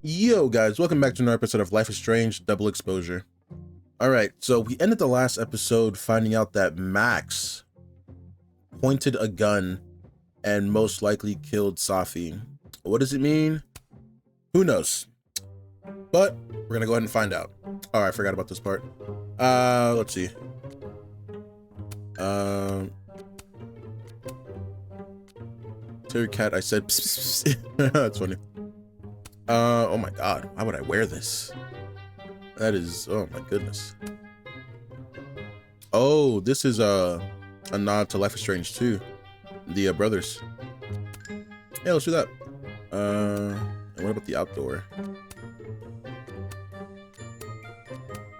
Yo guys, welcome back to another episode of Life is Strange Double Exposure. Alright, so we ended the last episode finding out that Max pointed a gun and most likely killed Safi. What does it mean? Who knows? But we're gonna go ahead and find out. Oh, I forgot about this part. Let's see. Terry Cat, I said pss, pss, pss. That's funny. Oh my god, why would I wear this? That is, oh my goodness. Oh, this is a nod to Life is Strange 2. The brothers. Yeah, let's do that. And what about the outdoor?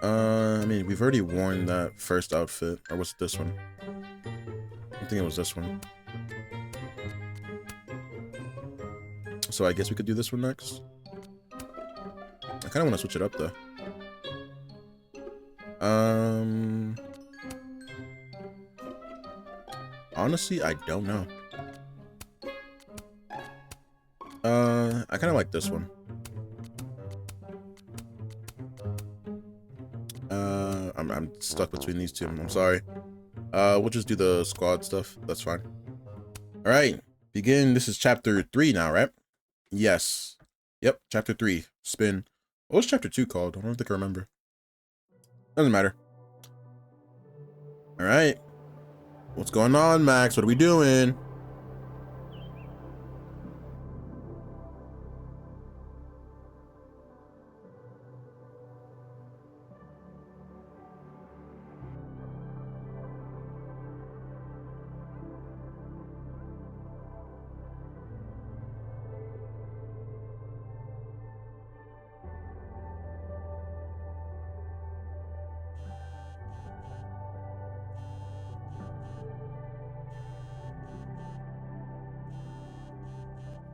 I mean, we've already worn that first outfit. Or was it this one? I think it was this one. So I guess we could do this one next. I kind of want to switch it up though. Honestly, I don't know. I kind of like this one. I'm stuck between these two. I'm sorry. We'll just do the squad stuff. That's fine. All right, begin. This is chapter 3 now, right? Yes. Yep, chapter 3. Spin. What was chapter 2 called? I don't think I remember. Doesn't matter. All right. What's going on, Max? What are we doing?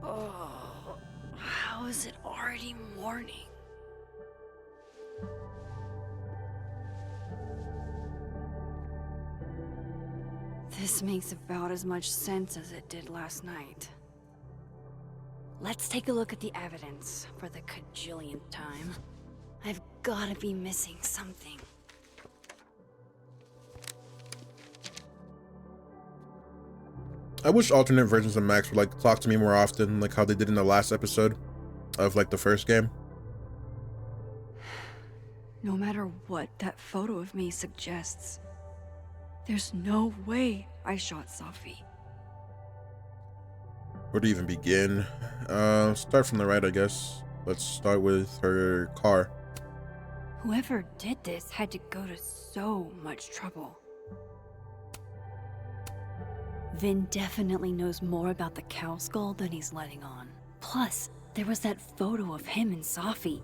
Oh, how is it already morning? This makes about as much sense as it did last night. Let's take a look at the evidence for the cajillionth time. I've gotta be missing something. I wish alternate versions of Max would like talk to me more often, like how they did in the last episode of like the first game. No matter what that photo of me suggests, there's no way I shot Safi. Where to even begin? Start from the right, I guess. Let's start with her car. Whoever did this had to go to so much trouble. Vin definitely knows more about the cow skull than he's letting on. Plus, there was that photo of him and Safi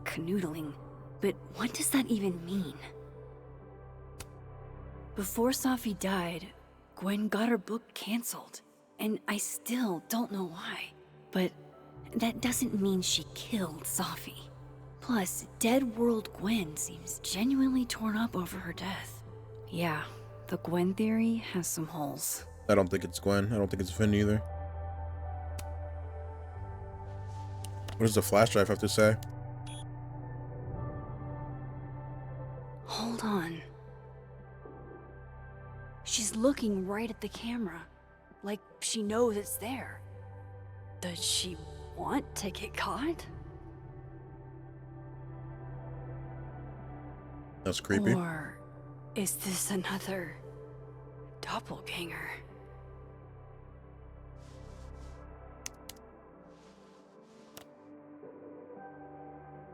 canoodling. But what does that even mean? Before Safi died, Gwen got her book canceled. And I still don't know why. But that doesn't mean she killed Safi. Plus, Dead World Gwen seems genuinely torn up over her death. Yeah, the Gwen theory has some holes. I don't think it's Gwen. I don't think it's Vin either. What does the flash drive have to say? Hold on. She's looking right at the camera, like she knows it's there. Does she want to get caught? That's creepy. Or is this another doppelganger?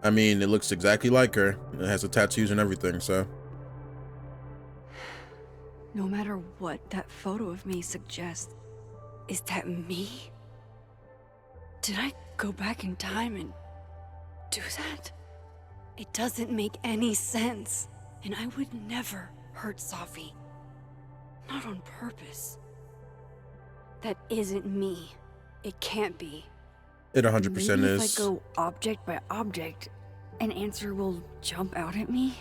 I mean, it looks exactly like her. It has the tattoos and everything, so. No matter what that photo of me suggests, is that me? Did I go back in time and do that? It doesn't make any sense. And I would never hurt Safi. Not on purpose. That isn't me. It can't be. It 100% Maybe is. if I go object by object, an answer will jump out at me?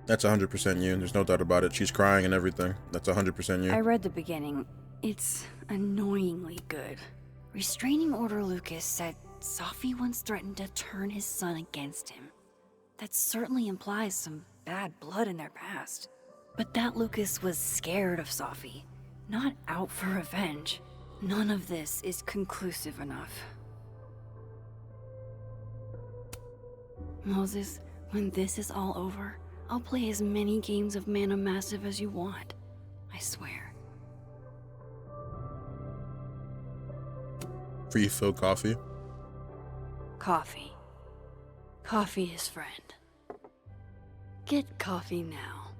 That's 100% you. There's no doubt about it. She's crying and everything. That's 100% you. I read the beginning. It's annoyingly good. Restraining Order Lucas said Safi once threatened to turn his son against him. That certainly implies some bad blood in their past. But that Lucas was scared of Safi, not out for revenge. None of this is conclusive enough. Moses, when this is all over, I'll play as many games of Mana Massive as you want. I swear. Refill coffee. Coffee. Coffee his friend. Get coffee now.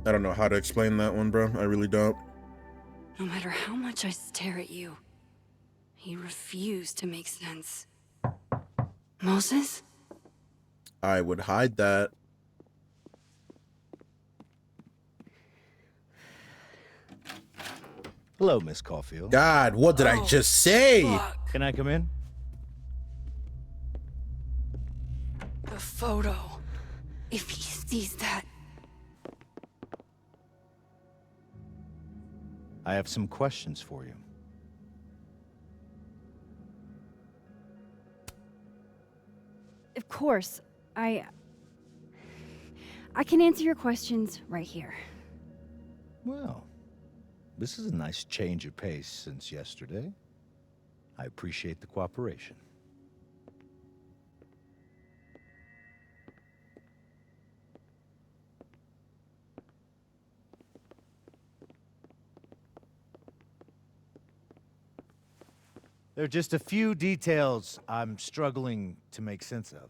I don't know how to explain that one, bro. I really don't. No matter how much I stare at you, he refused to make sense. Moses? I would hide that. Hello, Miss Caulfield. God, what did I just say? Fuck. Can I come in? The photo. If he sees that. I have some questions for you. Of course. I can answer your questions right here. Well, this is a nice change of pace since yesterday. I appreciate the cooperation. There are just a few details I'm struggling to make sense of.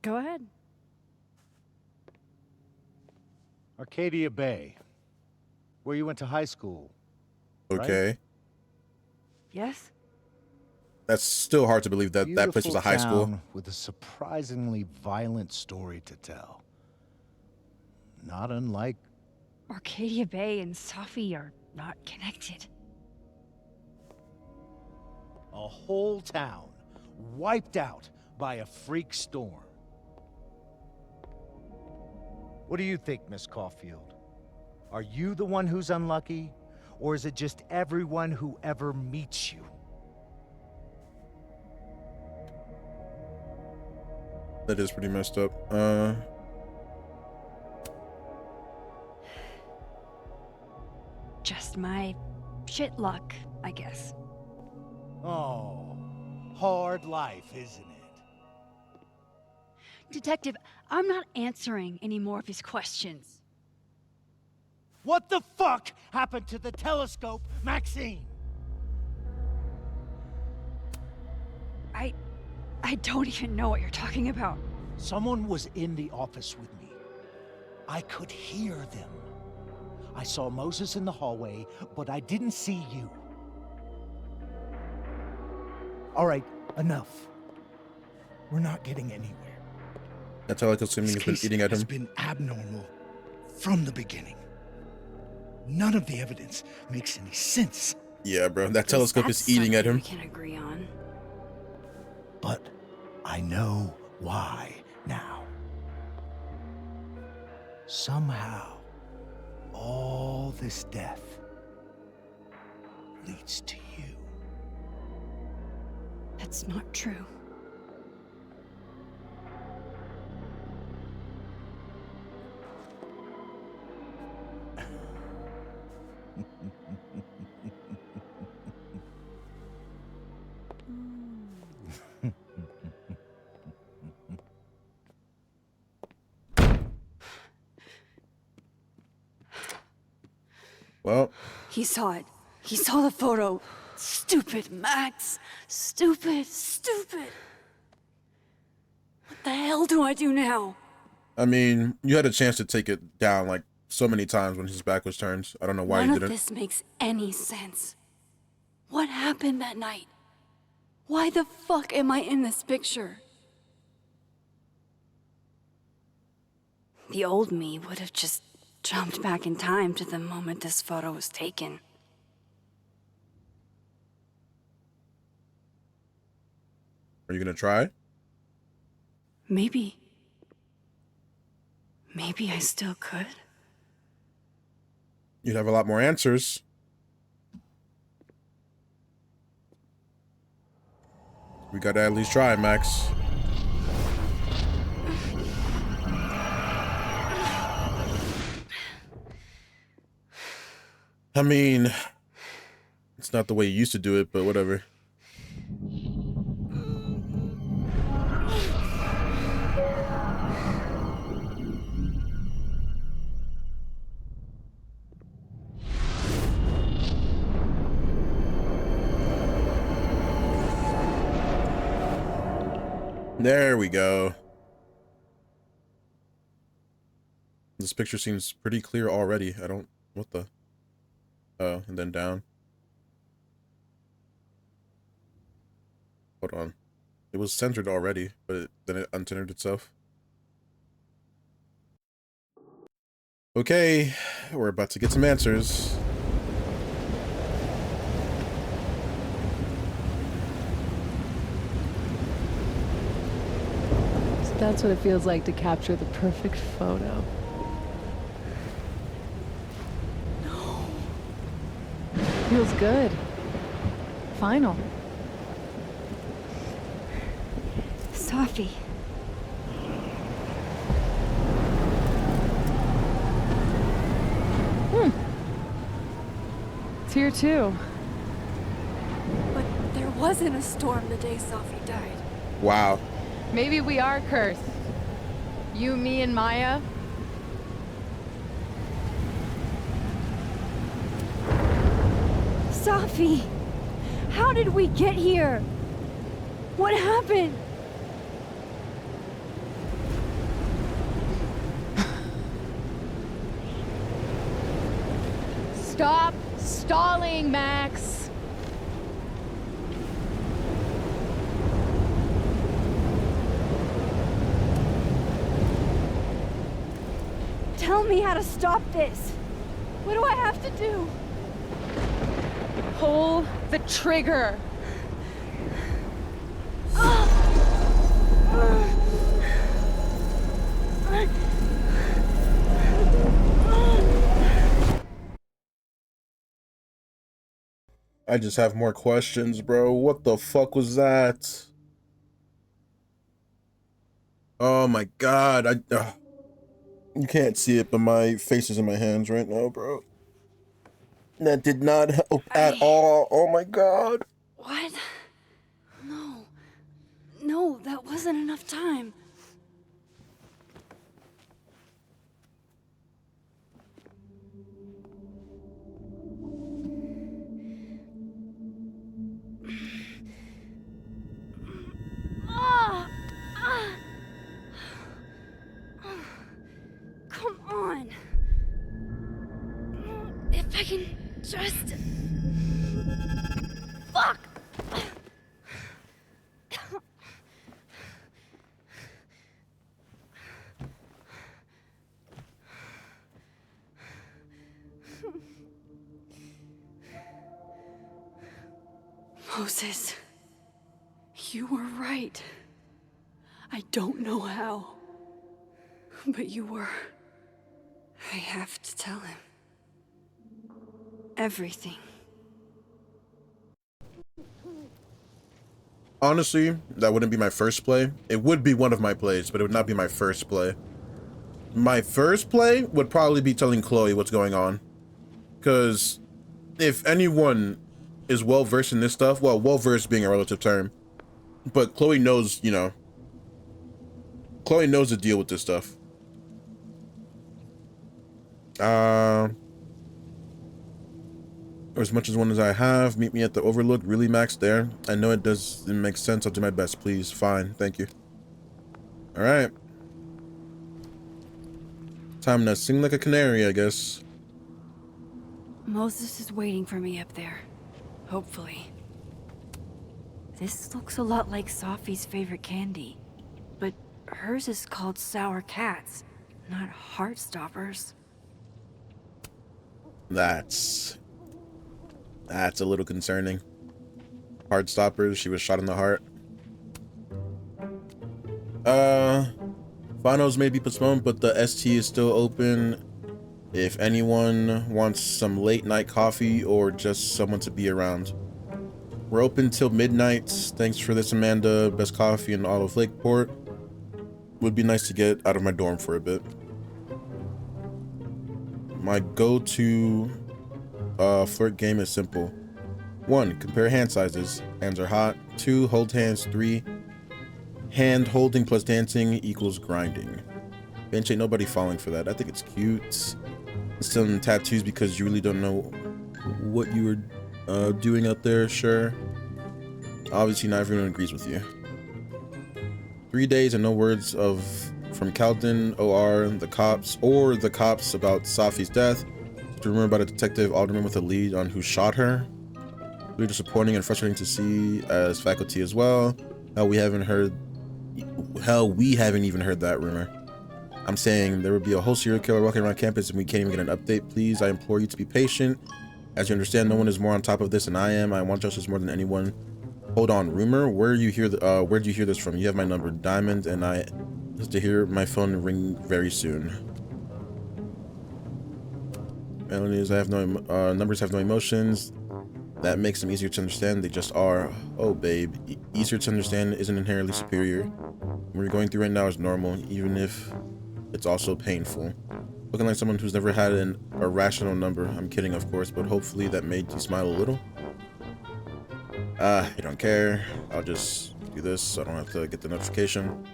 Go ahead. Arcadia Bay, where you went to high school. Okay. Yes? That's still hard to believe that that place was a high school. Town with a surprisingly violent story to tell. Not unlike... Arcadia Bay and Safi are not connected. a whole town wiped out by a freak storm. What do you think, Miss Caulfield? Are you the one who's unlucky, or is it just everyone who ever meets you? That is pretty messed up. Just my shit luck, I guess. Oh, hard life, isn't it? Detective, I'm not answering any more of his questions. What the fuck happened to the telescope, Maxine? I don't even know what you're talking about. Someone was in the office with me. I could hear them. I saw Moses in the hallway, but I didn't see you. All right, enough. We're not getting anywhere. That's how like assuming he's been eating at has him. been abnormal from the beginning. None of the evidence makes any sense. Yeah, bro. That telescope That's is eating at something him. we can agree on. But I know why now. Somehow, all this death leads to you. That's not true. Well, He saw it. He saw the photo. Stupid Max. Stupid, stupid. What the hell do I do now? I mean, you had a chance to take it down like so many times when his back was turned. I don't know why None you of didn't. this makes any sense. What happened that night? Why the fuck am I in this picture? The old me would have just jumped back in time to the moment this photo was taken. Are you gonna try? Maybe. Maybe I still could. You'd have a lot more answers. We gotta at least try, Max. I mean, it's not the way you used to do it, but whatever. There we go. This picture seems pretty clear already. I don't... What the... Oh, and then down. Hold on. It was centered already, but then it uncentered itself. Okay, we're about to get some answers. So that's what it feels like to capture the perfect photo. No. Feels good. Final. Safi. It's here too. But there wasn't a storm the day Safi died. Wow. Maybe we are cursed. You, me, and Maya. Safi! How did we get here? What happened? Stop stalling, Max. Tell me how to stop this. What do I have to do? Pull the trigger. I just have more questions, bro. What the fuck was that? Oh my god. You can't see it, but my face is in my hands right now, bro. That did not help at all. Oh my god. What? No. No, that wasn't enough time. Come on. If I can just... Fuck! Moses, you were right. I don't know how, but you were. I have to tell him. Everything. Honestly, that wouldn't be my first play. It would be one of my plays, but it would not be my first play. My first play would probably be telling Chloe what's going on. Because if anyone is well-versed in this stuff, well, well-versed being a relative term, but Chloe knows, you know, Chloe knows the deal with this stuff. Or as much as one as I have, meet me at the Overlook. Really, Max, there? I know it doesn't make sense. I'll do my best, please. Fine, thank you. All right. Time to sing like a canary, I guess. Moses is waiting for me up there. Hopefully. This looks a lot like Safi's favorite candy. But hers is called Sour Cats, not Heartstoppers. That's a little concerning. Heartstoppers, she was shot in the heart. Finals may be postponed, but the ST is still open. If anyone wants some late night coffee or just someone to be around. We're open till midnight. Thanks for this, Amanda. Best coffee in all of Lakeport. Would be nice to get out of my dorm for a bit. My go-to flirt game is simple. 1. Compare hand sizes. Hands are hot. 2. Hold hands. 3. Hand holding plus dancing equals grinding. Bench ain't nobody falling for that. I think it's cute. Some tattoos because you really don't know what you were doing out there. Sure. Obviously not everyone agrees with you. 3 days and no words from Calden, OR, the cops about Safi's death. To rumor about a detective alderman with a lead on who shot her. Really disappointing and frustrating to see as faculty as well. Hell, we haven't even heard that rumor. I'm saying there would be a whole serial killer walking around campus and we can't even get an update. Please, I implore you to be patient. As you understand, no one is more on top of this than I am. I want justice more than anyone. Hold on, rumor? Where'd you hear this from? You have my number, Diamond, and I just to hear my phone ring very soon. Melodies, I have no numbers have no emotions. That makes them easier to understand. They just are. Oh, babe, easier to understand isn't inherently superior. What we're going through right now is normal, even if it's also painful. Looking like someone who's never had an irrational number. I'm kidding, of course, but hopefully that made you smile a little. I don't care. I'll just do this so I don't have to get the notification.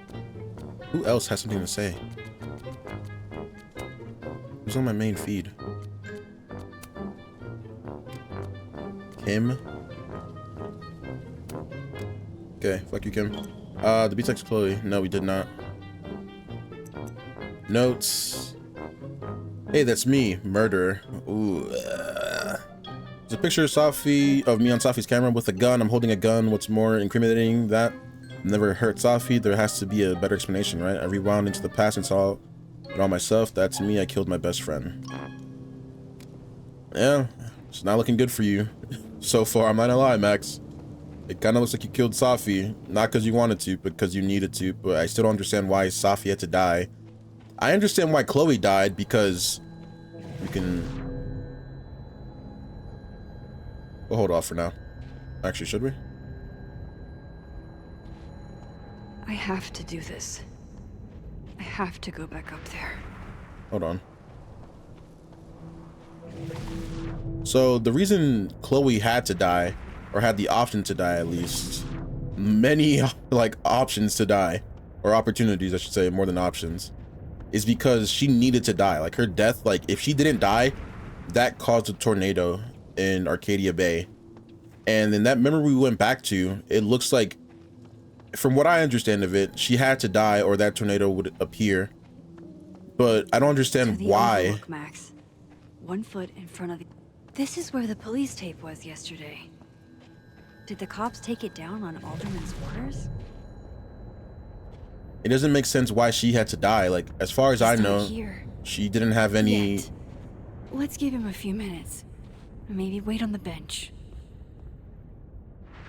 Who else has something to say? Who's on my main feed? Kim? Okay, fuck you, Kim. The beat text Chloe. No, we did not. Notes. Hey, that's me, murderer. Ooh. There's a picture of me on Safi's camera with a gun. I'm holding a gun. What's more incriminating that never hurt Safi? There has to be a better explanation, right? I rewound into the past and saw it all myself. That's me. I killed my best friend. Yeah, it's not looking good for you so far. I'm not gonna lie, Max. It kind of looks like you killed Safi, not because you wanted to, but because you needed to. But I still don't understand why Safi had to die. I understand why Chloe died because you can. We'll hold off for now. Actually, should we? I have to do this. I have to go back up there. Hold on. So the reason Chloe had to die, or had the option to die at least, many like options to die, or opportunities I should say, more than options, is because she needed to die. Like her death, like if she didn't die, that caused a tornado in Arcadia Bay. And in that memory we went back to, it looks like, from what I understand of it, she had to die or that tornado would appear. But I don't understand why. Overlook, Max. 1 foot in front of the... This is where the police tape was yesterday. Did the cops take it down on Alderman's orders? It doesn't make sense why she had to die. Like, as far as I know, here. She didn't have any... Yet. Let's give him a few minutes. Maybe wait on the bench.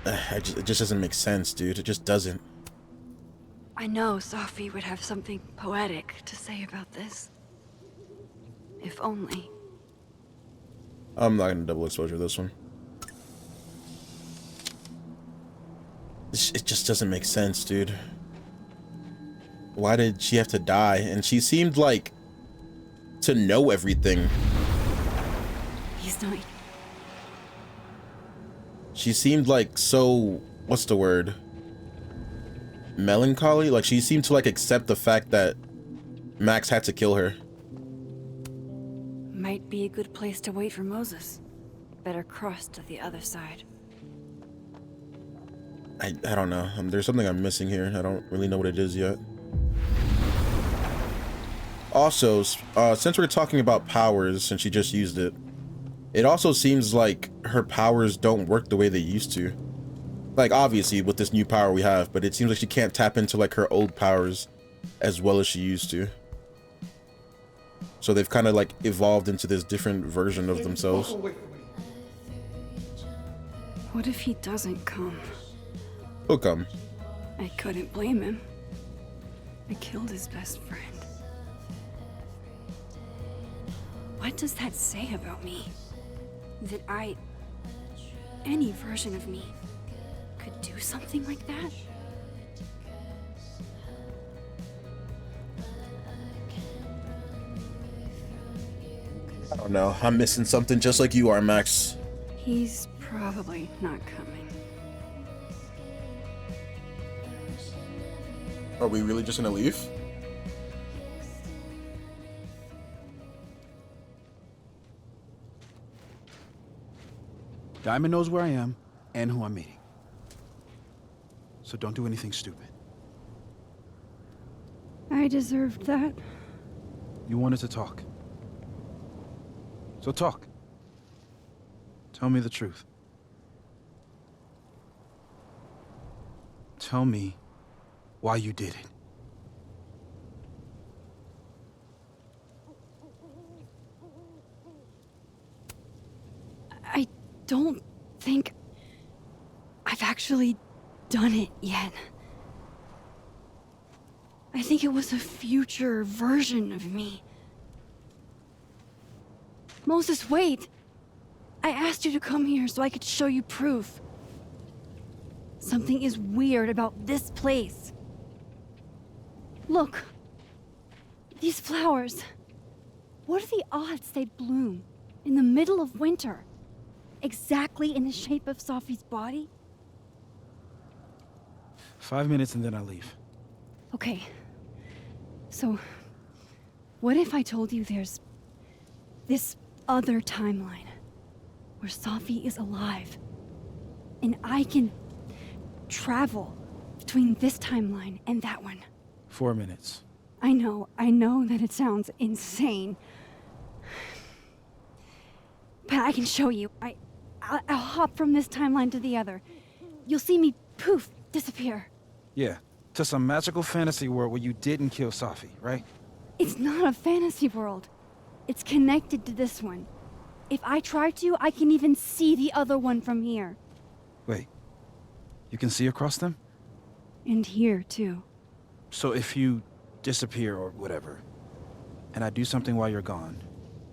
It just doesn't make sense, dude. It just doesn't. I know Safi would have something poetic to say about this. If only. I'm not gonna double exposure this one. It just doesn't make sense, dude. Why did she have to die? And she seemed like to know everything. He's not... She seemed like so, what's the word? Melancholy? Like she seemed to like accept the fact that Max had to kill her. Might be a good place to wait for Moses. Better cross to the other side. I don't know. There's something I'm missing here. I don't really know what it is yet. Also, since we're talking about powers, since she just used it, it also seems like her powers don't work the way they used to. Like, obviously, with this new power we have, but it seems like she can't tap into, like, her old powers as well as she used to. So they've kind of, like, evolved into this different version of themselves. What if he doesn't come? He'll come. I couldn't blame him. I killed his best friend. What does that say about me? That any version of me, could do something like that? I don't know. I'm missing something just like you are, Max. He's probably not coming. Are we really just gonna leave? Diamond knows where I am and who I'm meeting. So don't do anything stupid. I deserved that. You wanted to talk. So talk. Tell me the truth. Tell me why you did it. I don't think I've actually done it yet. I think it was a future version of me. Moses, wait! I asked you to come here so I could show you proof. Something is weird about this place. Look. These flowers. What are the odds they'd bloom in the middle of winter? Exactly in the shape of Safi's body? 5 minutes and then I leave. Okay. So, what if I told you there's this other timeline where Safi is alive and I can travel between this timeline and that one? 4 minutes. I know that it sounds insane. But I can show you. I'll hop from this timeline to the other. You'll see me, poof, disappear. Yeah, to some magical fantasy world where you didn't kill Safi, right? It's not a fantasy world. It's connected to this one. If I try to, I can even see the other one from here. Wait, you can see across them? And here, too. So if you disappear or whatever, and I do something while you're gone,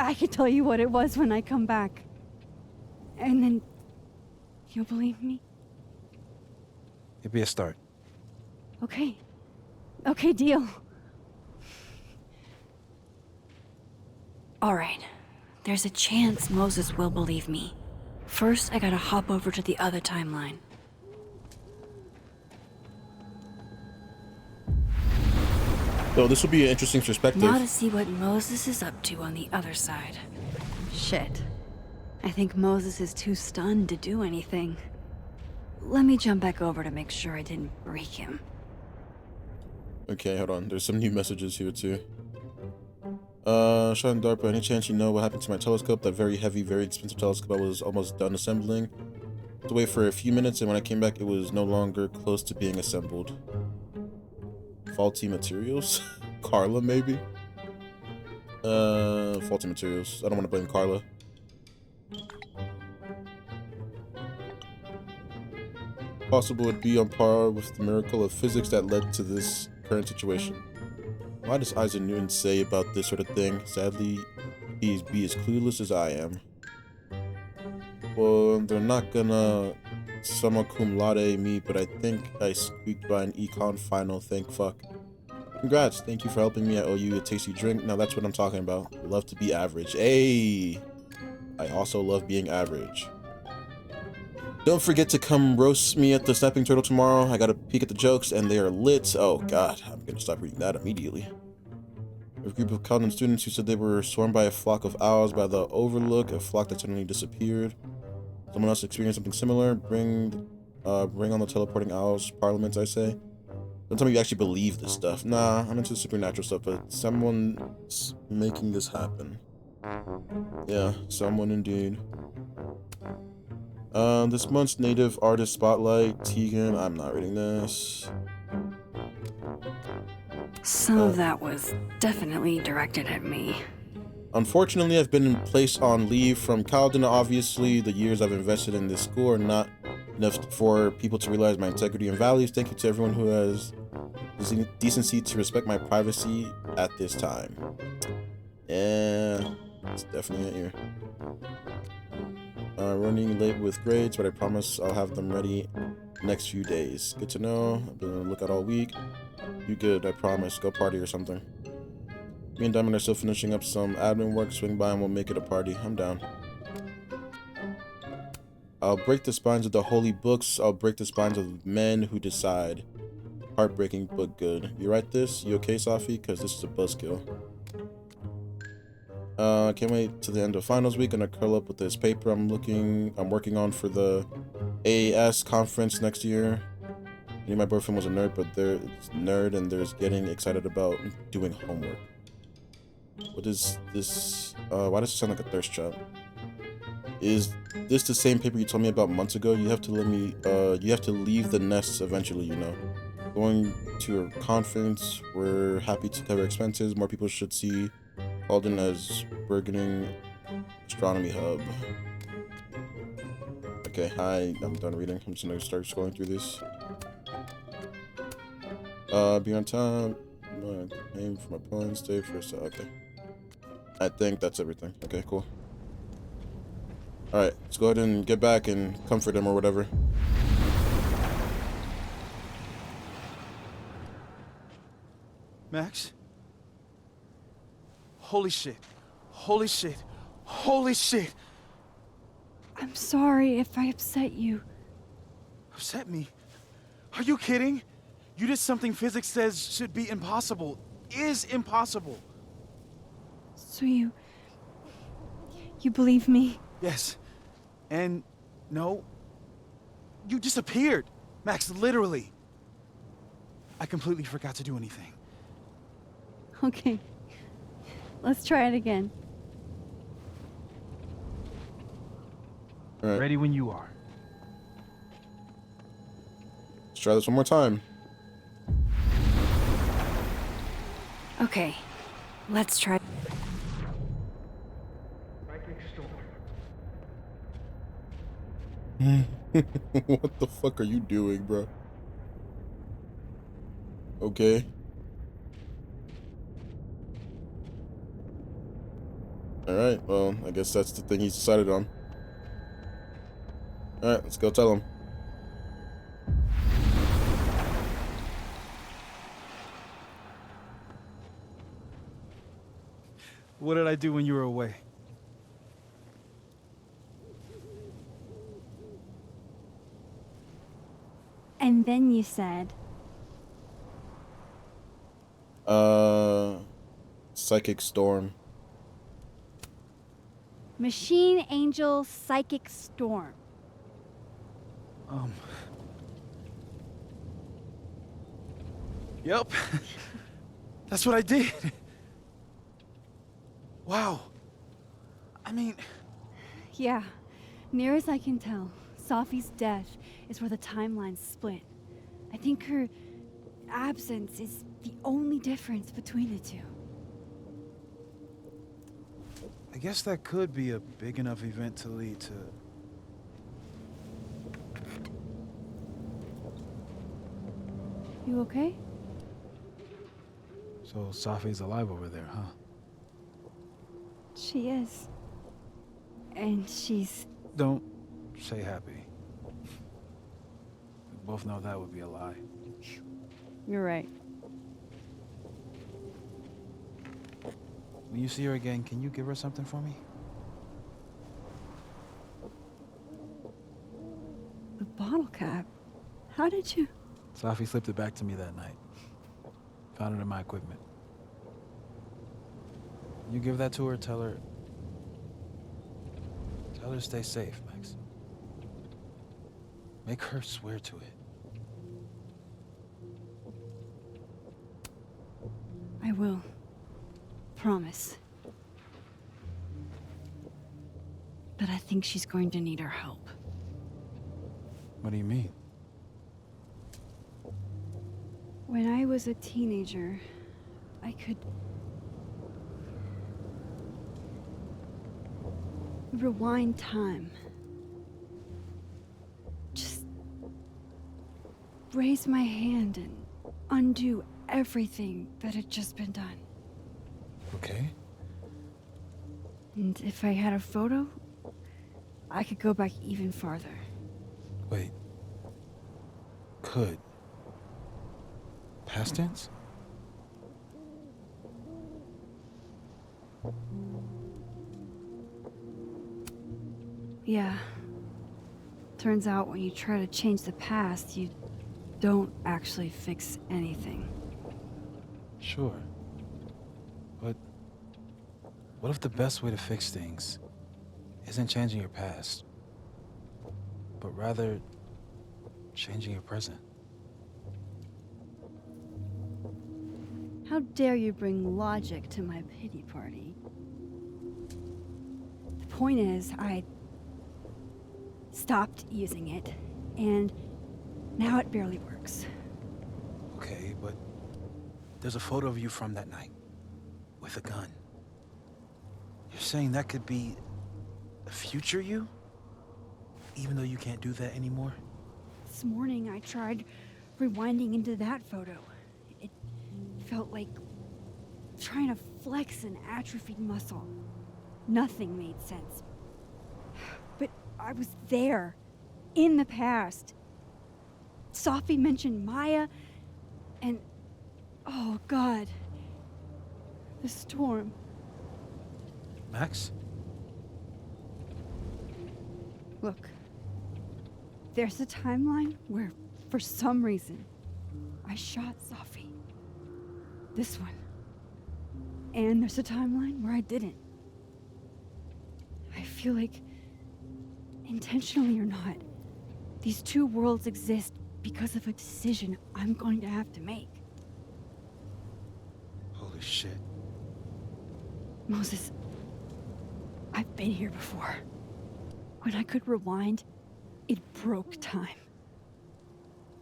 I can tell you what it was when I come back. And then you'll believe me? it'd be a start. Okay. Okay, deal. All right. There's a chance Moses will believe me. First, I gotta hop over to the other timeline. So this will be an interesting perspective. Now to see what Moses is up to on the other side. Shit. I think Moses is too stunned to do anything. Let me jump back over to make sure I didn't break him. Okay, hold on. There's some new messages here too. Sean DARPA, any chance you know what happened to my telescope? That very heavy, very expensive telescope I was almost done assembling. I had to wait for a few minutes, and when I came back, it was no longer close to being assembled. Faulty materials? Carla, maybe? Faulty materials. I don't want to blame Carla. Possible would be on par with the miracle of physics that led to this current situation. What does Isaac Newton say about this sort of thing? Sadly, he's be as clueless as I am. Well, they're not gonna summa cum laude me, but I think I squeaked by an econ final, thank fuck. Congrats, thank you for helping me. I owe you a tasty drink. Now that's what I'm talking about. Love to be average. Hey! I also love being average. Don't forget to come roast me at the Snapping Turtle tomorrow. I got a peek at the jokes and they are lit. Oh god, I'm gonna stop reading that immediately. A group of Calvin students who said they were swarmed by a flock of owls by the Overlook, a flock that suddenly disappeared. Someone else experienced something similar. Bring on the teleporting owls parliament, I say. Don't tell me you actually believe this stuff. Nah, I'm into supernatural stuff, but someone's making this happen. Yeah, someone indeed. This month's Native Artist Spotlight, Tegan. I'm not reading this. Some of that was definitely directed at me. Unfortunately, I've been placed on leave from Caldon. Obviously, the years I've invested in this school are not enough for people to realize my integrity and values. Thank you to everyone who has decency to respect my privacy at this time. Yeah, it's definitely an ear. Running late with grades, but I promise I'll have them ready next few days. Good to know. I've been on the lookout all week. You good, I promise. Go party or something. Me and Diamond are still finishing up some admin work. Swing by and we'll make it a party. I'm down. I'll break the spines of the holy books. I'll break the spines of men who decide. Heartbreaking but good. You write this? You okay, Safi? Because this is a buzzkill. Can't wait to the end of finals week. Gonna curl up with this paper I'm working on for the AAS conference next year. I knew my boyfriend was a nerd, but there's getting excited about doing homework. What is this? Why does it sound like a thirst trap? Is this the same paper you told me about months ago? You have to you have to leave the nest eventually, you know. Going to a conference, we're happy to cover expenses. More people should see Alden as burgeoning astronomy hub. Okay, hi, I'm done reading. I'm just gonna start scrolling through this. Be on time. Aim for my point. Stay first. Okay. I think that's everything. Okay, cool. Alright, let's go ahead and get back and comfort him or whatever. Max? Holy shit. Holy shit. Holy shit. I'm sorry if I upset you. Upset me? Are you kidding? You did something physics says should be impossible. Is impossible. So you believe me? Yes. And no. You disappeared. Max, literally. I completely forgot to do anything. Okay. Let's try it again. All right. Ready when you are. Let's try this one more time. Okay. Let's try. What the fuck are you doing, bro? Okay. Alright, well, I guess that's the thing he's decided on. Alright, let's go tell him. What did I do when you were away? And then you said, Psychic Storm. Machine Angel Psychic Storm. Yep. That's what I did. Wow. I mean... Yeah. Near as I can tell, Safi's death is where the timelines split. I think her absence is the only difference between the two. I guess that could be a big enough event to lead to... You okay? So Safi's alive over there, huh? She is. And she's... Don't say happy. We both know that would be a lie. You're right. When you see her again, can you give her something for me? The bottle cap? How did you... Safi slipped it back to me that night. Found it in my equipment. You give that to her, tell her to stay safe, Max. Make her swear to it. I will. Promise. But I think she's going to need our help. What do you mean? When I was a teenager, I could... rewind time. Just raise my hand and undo everything that had just been done. Okay. And if I had a photo, I could go back even farther. Wait. Could. Past tense? Yeah. Turns out when you try to change the past, you don't actually fix anything. Sure. But what if the best way to fix things isn't changing your past, but rather changing your present? How dare you bring logic to my pity party? The point is, I stopped using it, and now it barely works. Okay, but there's a photo of you from that night with a gun. You're saying that could be a future you? Even though you can't do that anymore? This morning I tried rewinding into that photo. It felt like trying to flex an atrophied muscle. Nothing made sense. But I was there, in the past. Safi mentioned Maya, and oh God, the storm. Max? Look, there's a timeline where, for some reason, I shot Safi. This one. And there's a timeline where I didn't. I feel like, intentionally or not, these two worlds exist because of a decision I'm going to have to make. Holy shit. Moses, I've been here before. When I could rewind, it broke time.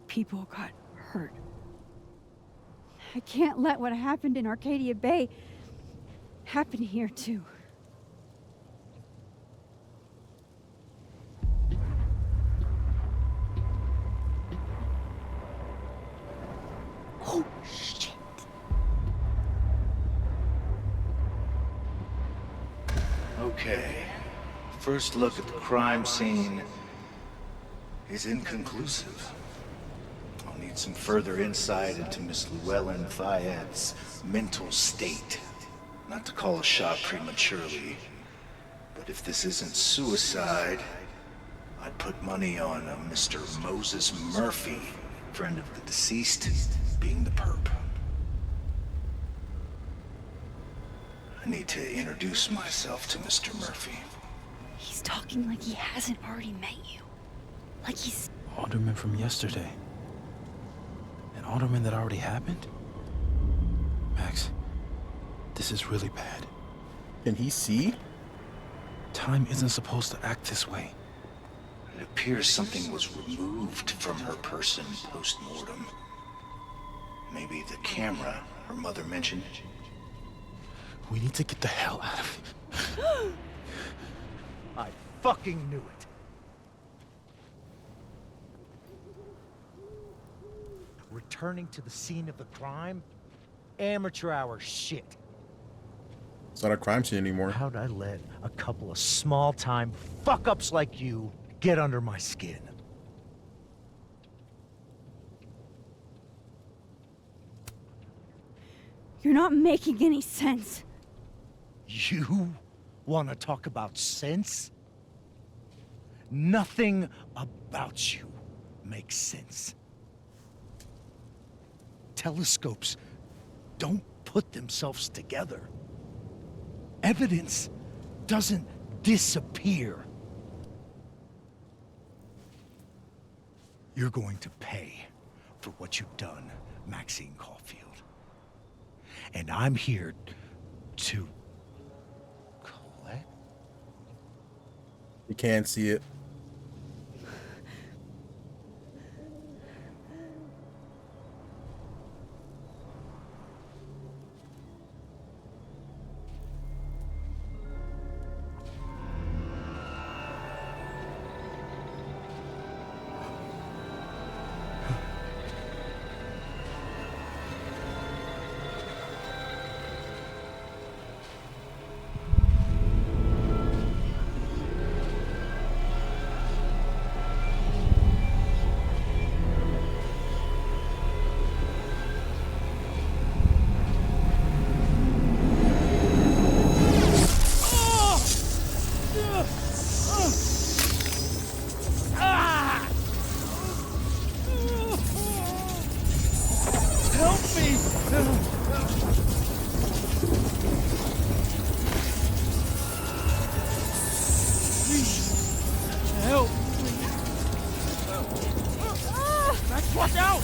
People got hurt. I can't let what happened in Arcadia Bay happen here too. Oh, shit. Okay. First look at the crime scene is inconclusive. I'll need some further insight into Miss Llewellyn Fayette's mental state. Not to call a shot prematurely, but if this isn't suicide, I'd put money on a Mr. Moses Murphy, friend of the deceased, being the perp. I need to introduce myself to Mr. Murphy. He's talking like he hasn't already met you. Like he's... Alderman from yesterday. An alderman that already happened? Max, this is really bad. Can he see? Time isn't supposed to act this way. It appears something was removed from her person post-mortem. Maybe the camera her mother mentioned. We need to get the hell out of here. I fucking knew it. Returning to the scene of the crime? Amateur hour shit. It's not a crime scene anymore. How'd I let a couple of small-time fuck-ups like you get under my skin? You're not making any sense. You want to talk about sense? Nothing about you makes sense. Telescopes don't put themselves together. Evidence doesn't disappear. You're going to pay for what you've done, Maxine Caulfield. And I'm here to collect. You can't see it. Help! Max, watch out!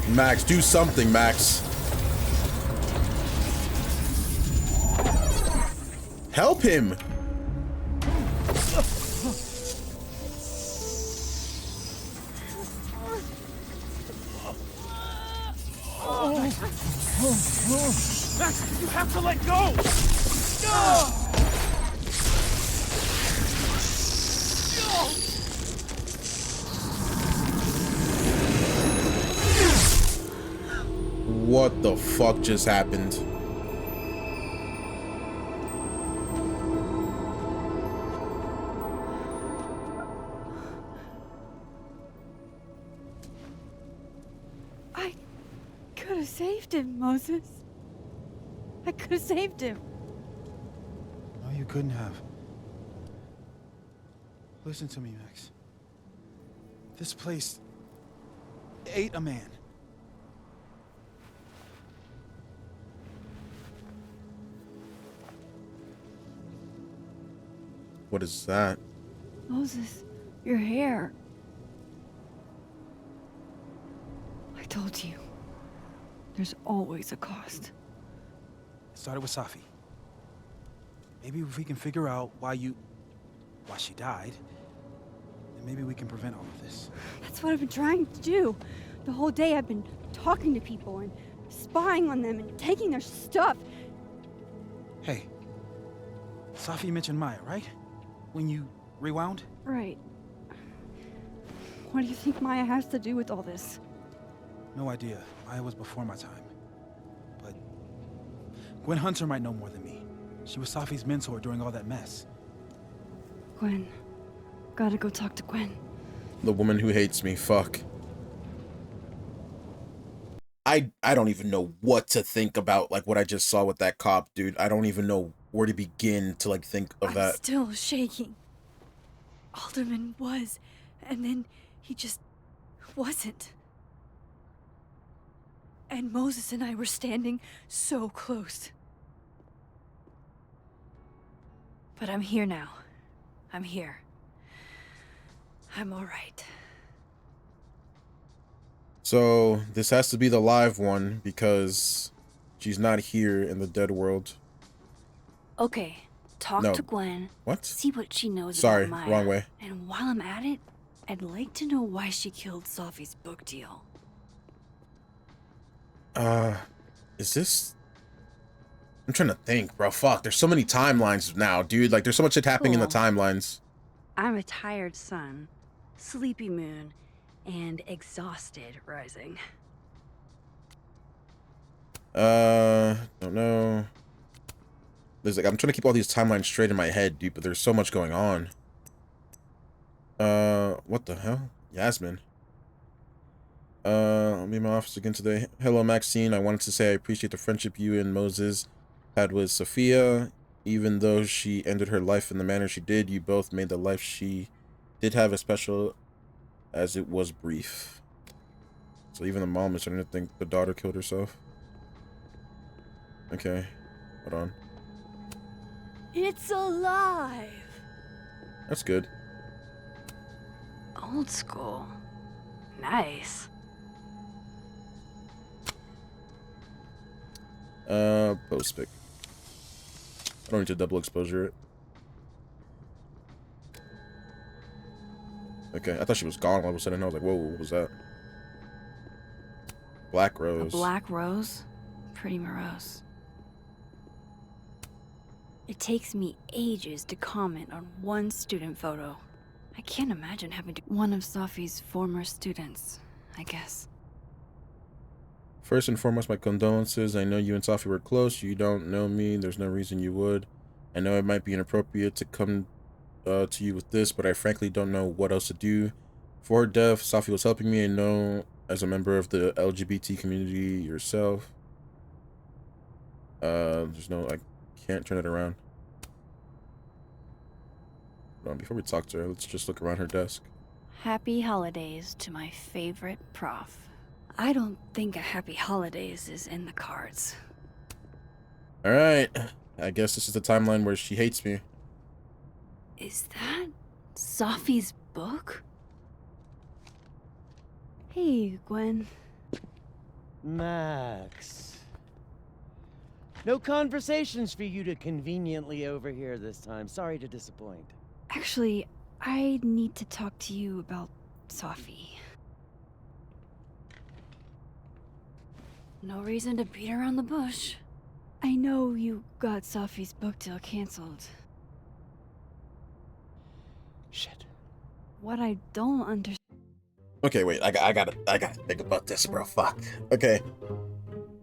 Max, do something, Max. Help him! Max, you have to let go! What the fuck just happened? I could have saved him, Moses. I could have saved him. No, you couldn't have. Listen to me, Max. This place ate a man. What is that? Moses, your hair. I told you. There's always a cost. It started with Safi. Maybe if we can figure out why she died, then maybe we can prevent all of this. That's what I've been trying to do. The whole day I've been talking to people and spying on them and taking their stuff. Hey, Safi mentioned Maya, right? When you rewound? Right. What do you think Maya has to do with all this? No idea. Maya was before my time. But Gwen Hunter might know more than me. She was Safi's mentor during all that mess. Gwen. Gotta go talk to Gwen. The woman who hates me. Fuck. I don't even know what to think about, like, what I just saw with that cop, dude. I don't even know where to begin to, like, think of that. I'm still shaking. Alderman was, and then he just wasn't. And Moses and I were standing so close. But I'm here now. I'm here. I'm all right. So this has to be the live one because she's not here in the dead world. Okay, talk No. to Gwen. What? See what she knows Sorry, about Maya. wrong way. And while I'm at it, I'd like to know why she killed Safi's book deal. Is this... I'm trying to think, bro. Fuck, there's so many timelines now, dude. Like, there's so much shit happening in the Cool. timelines. I'm a tired sun, sleepy moon, and exhausted rising. Don't know. There's like, I'm trying to keep all these timelines straight in my head, dude, but there's so much going on. What the hell? Yasmin. I'll be in my office again today. Hello, Maxine. I wanted to say I appreciate the friendship you and Moses had with Sophia. Even though she ended her life in the manner she did, you both made the life she did have as special as it was brief. So even the mom is starting to think the daughter killed herself. Okay, hold on. It's alive! That's good. Old school. Nice. Post pic. I don't need to double exposure it. Okay, I thought she was gone all of a sudden. I was like, whoa, what was that? Black rose. A black rose? Pretty morose. It takes me ages to comment on one student photo. I can't imagine having to... One of Safi's former students, I guess. First and foremost, my condolences. I know you and Safi were close. You don't know me. There's no reason you would. I know it might be inappropriate to come to you with this, but I frankly don't know what else to do. For her death, Safi was helping me, and know as a member of the LGBT community yourself. There's no... I can't turn it around. Hold on, before we talk to her, let's just look around her desk. Happy holidays to my favorite prof. I don't think a happy holidays is in the cards. All right. I guess this is the timeline where she hates me. Is that Safi's book? Hey, Gwen. Max. No conversations for you to conveniently overhear this time. Sorry to disappoint. Actually, I need to talk to you about Safi. No reason to beat around the bush. I know you got Safi's book deal canceled. Shit. What I don't understand. Okay, wait. I gotta think about this, bro. Fuck. Okay.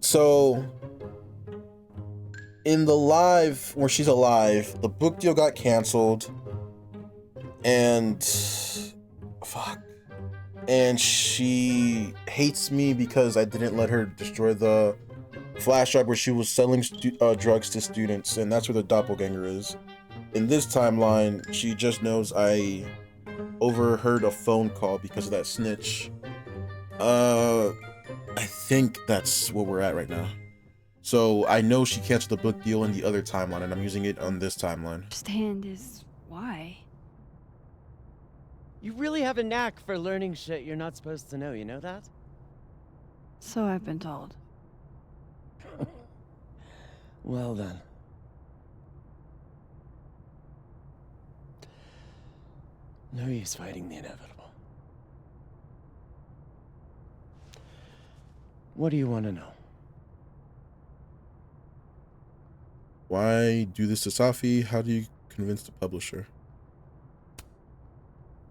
So, in the live where she's alive, the book deal got canceled, and fuck. And she hates me because I didn't let her destroy the flash drive where she was selling drugs to students, and that's where the doppelganger is. In this timeline, she just knows I overheard a phone call because of that snitch. I think that's where we're at right now. So I know she canceled the book deal in the other timeline, and I'm using it on this timeline. Understand is why. You really have a knack for learning shit you're not supposed to know, you know that? So I've been told. Well then. No use fighting the inevitable. What do you want to know? Why do this to Safi? How do you convince the publisher?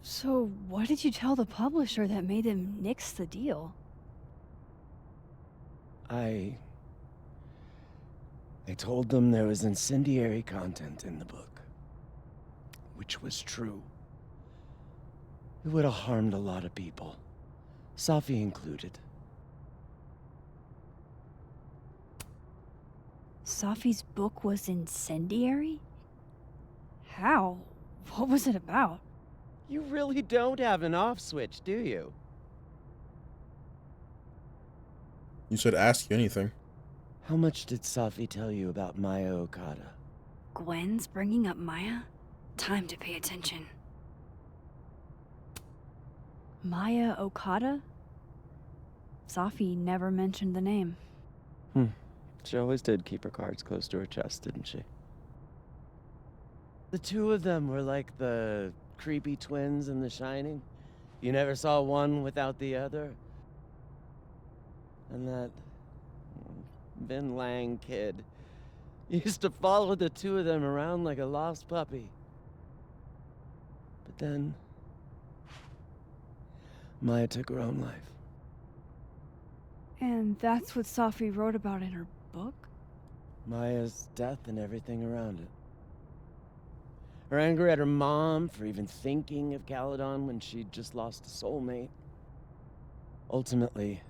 So what did you tell the publisher that made them nix the deal? I told them there was incendiary content in the book, which was true. It would have harmed a lot of people, Safi included. Safi's book was incendiary? How? What was it about? You really don't have an off switch, do you? You said ask you anything. How much did Safi tell you about Maya Okada? Gwen's bringing up Maya? Time to pay attention. Maya Okada? Safi never mentioned the name. She always did keep her cards close to her chest, didn't she? The two of them were like the creepy twins in The Shining. You never saw one without the other. And that Vin Lang kid used to follow the two of them around like a lost puppy. But then Maya took her own life. And that's what Safi wrote about in her book? Maya's death and everything around it. Her anger at her mom for even thinking of Caledon when she'd just lost a soulmate. Ultimately,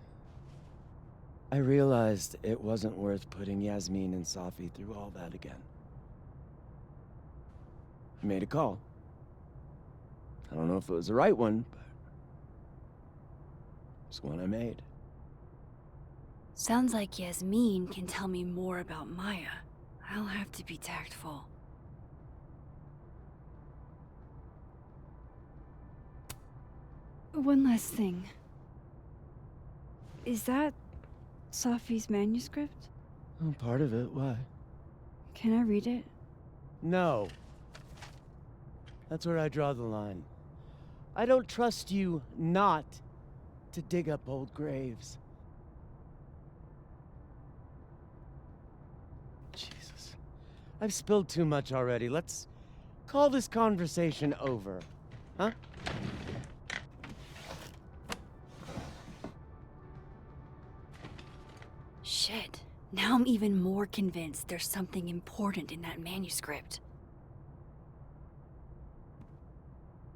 I realized it wasn't worth putting Yasmin and Safi through all that again. I made a call. I don't know if it was the right one, but it's one I made. Sounds like Yasmin can tell me more about Maya. I'll have to be tactful. One last thing. Is that Safi's manuscript? Oh, part of it. Why? Can I read it? No. That's where I draw the line. I don't trust you not to dig up old graves. Jesus. I've spilled too much already. Let's call this conversation over. Huh? Shit. Now I'm even more convinced there's something important in that manuscript.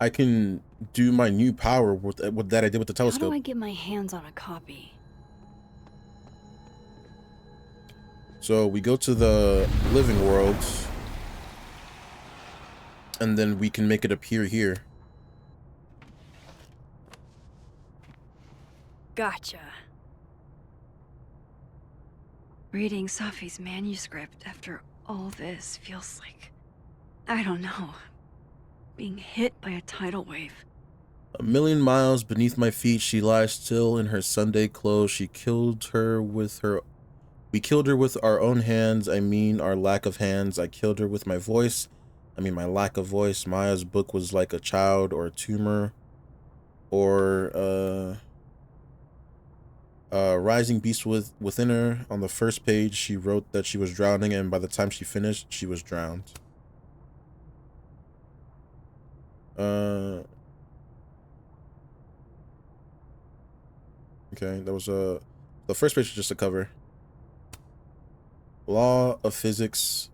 I can do my new power with that I did with the How telescope. do I get my hands on a copy? So we go to the living world, and then we can make it appear here. Gotcha. Reading Safi's manuscript after all this feels like, I don't know, being hit by a tidal wave. A million miles beneath my feet, she lies still in her Sunday clothes. We killed her with our own hands. I mean, our lack of hands. I killed her with my voice. I mean, my lack of voice. Maya's book was like a child or a tumor or rising beast within her. On the first page, she wrote that she was drowning, and by the time she finished, she was drowned. Okay, that was the first page was just a cover. Law of physics.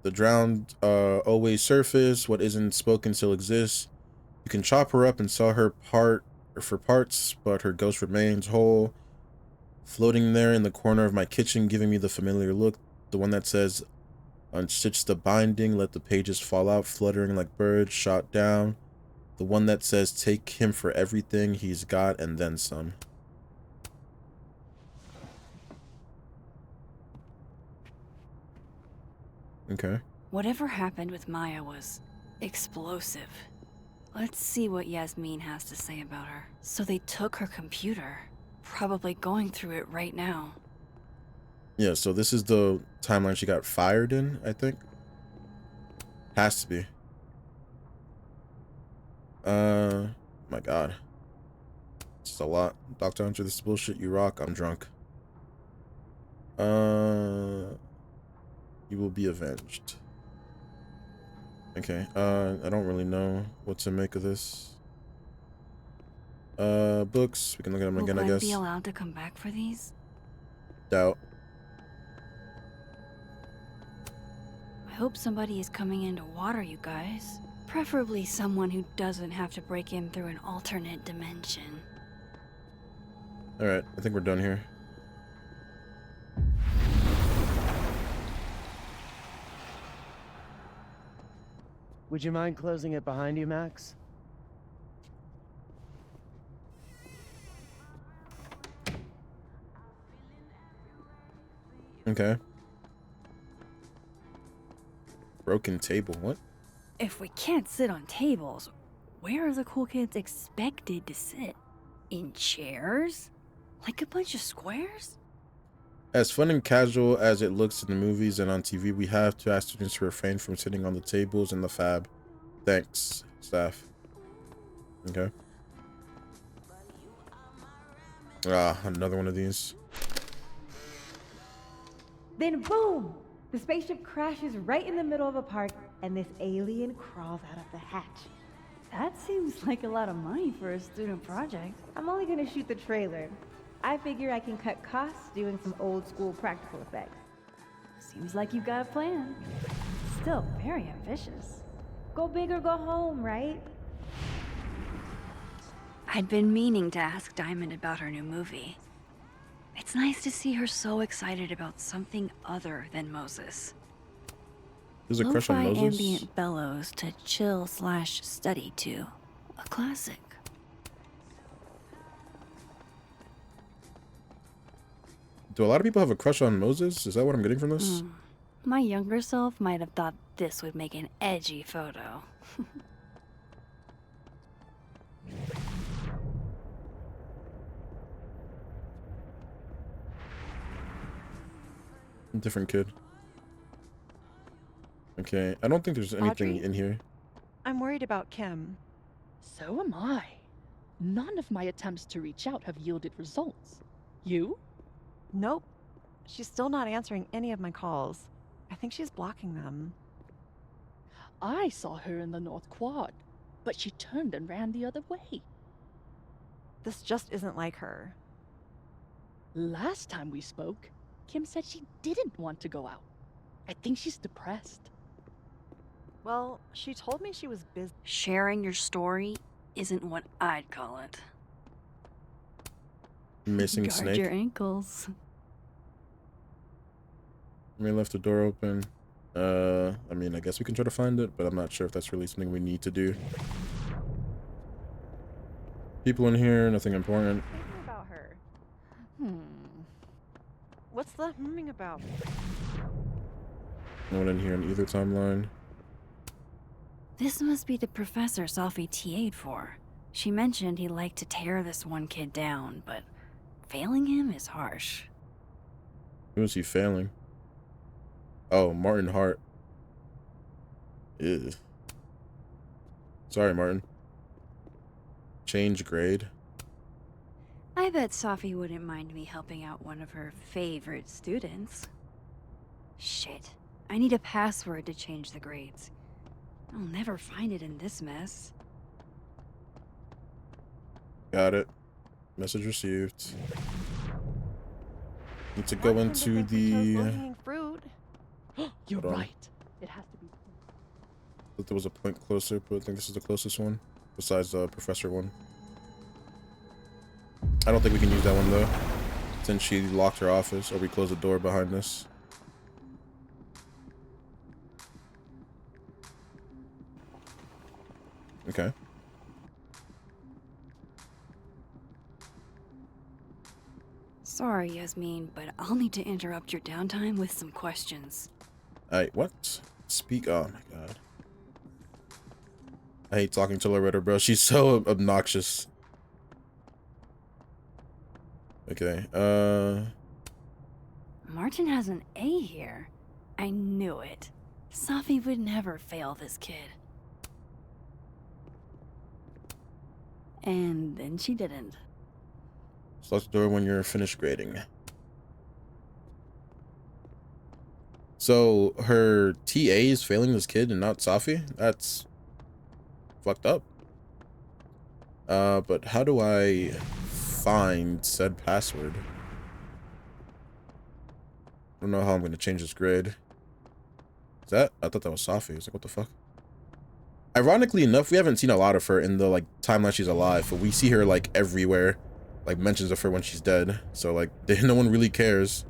The drowned always surface. What isn't spoken still exists. You can chop her up and sell her for parts, but her ghost remains whole, floating there in the corner of my kitchen, giving me the familiar look. The one that says, "Unstitch the binding, let the pages fall out, fluttering like birds shot down." The one that says, "Take him for everything he's got and then some." Okay. Whatever happened with Maya was explosive. Let's see what Yasmin has to say about her. So they took her computer, probably going through it right now. Yeah, so this is the timeline she got fired in, I think. Has to be. My God. This is a lot. Dr. Hunter, this is bullshit. You rock. I'm drunk. You will be avenged. Okay, I don't really know what to make of this. Books. We can look at them Will again, I Glenn guess. be allowed to come back for these? Doubt. I hope somebody is coming in to water you guys. Preferably someone who doesn't have to break in through an alternate dimension. Alright, I think we're done here. Would you mind closing it behind you, Max? Okay. Broken table. What? If we can't sit on tables, where are the cool kids expected to sit? In chairs? Like a bunch of squares? As fun and casual as it looks in the movies and on TV, we have to ask students to refrain from sitting on the tables in the fab. Thanks, staff. Okay. Another one of these. Then boom! The spaceship crashes right in the middle of a park, and this alien crawls out of the hatch. That seems like a lot of money for a student project. I'm only gonna shoot the trailer. I figure I can cut costs doing some old school practical effects. Seems like you got a plan. Still very ambitious. Go big or go home, right? I'd been meaning to ask Diamond about her new movie. It's nice to see her so excited about something other than Moses. There's a crush on Lo-fi Moses. ambient bellows to chill/study to. A classic. Do a lot of people have a crush on Moses? Is that what I'm getting from this? My younger self might have thought this would make an edgy photo. Different kid. Okay, I don't think there's anything Audrey? in here. I'm worried about Kim. So am I. None of my attempts to reach out have yielded results. You? Nope. She's still not answering any of my calls. I think she's blocking them. I saw her in the North Quad, but she turned and ran the other way. This just isn't like her. Last time we spoke, Kim said she didn't want to go out. I think she's depressed. Well, she told me she was busy. Sharing your story isn't what I'd call it. Missing Guard snake. your ankles. We left the door open. I mean, I guess we can try to find it, but I'm not sure if that's really something we need to do. People in here, nothing important. Thinking about her. What's the humming about? No one in here in either timeline. This must be the professor Safi TA'd for. She mentioned he liked to tear this one kid down, but failing him is harsh. Who is he failing? Oh, Martin Hart. Ew. Sorry, Martin. Change grade. I bet Safi wouldn't mind me helping out one of her favorite students. Shit. I need a password to change the grades. I'll never find it in this mess. Got it. Message received. Need to go into the... Low-hanging fruit. You're Hold on. right. It has to be. Thought there was a point closer, but I think this is the closest one. Besides the professor one. I don't think we can use that one though. Since she locked her office, or we closed the door behind us. Okay. Sorry, Yasmin, but I'll need to interrupt your downtime with some questions. What? Speak. Oh my god. I hate talking to Loretta, bro. She's so obnoxious. Okay. Martin has an A here. I knew it. Safi would never fail this kid. And then she didn't. Lock the door when you're finished grading. So her TA is failing this kid and not Safi? That's fucked up. But how do I find said password? I don't know how I'm gonna change this grade. Is that? I thought that was Safi. I was like, what the fuck? Ironically enough, we haven't seen a lot of her in the like timeline she's alive, but we see her like everywhere. Like mentions of her when she's dead. So like no one really cares.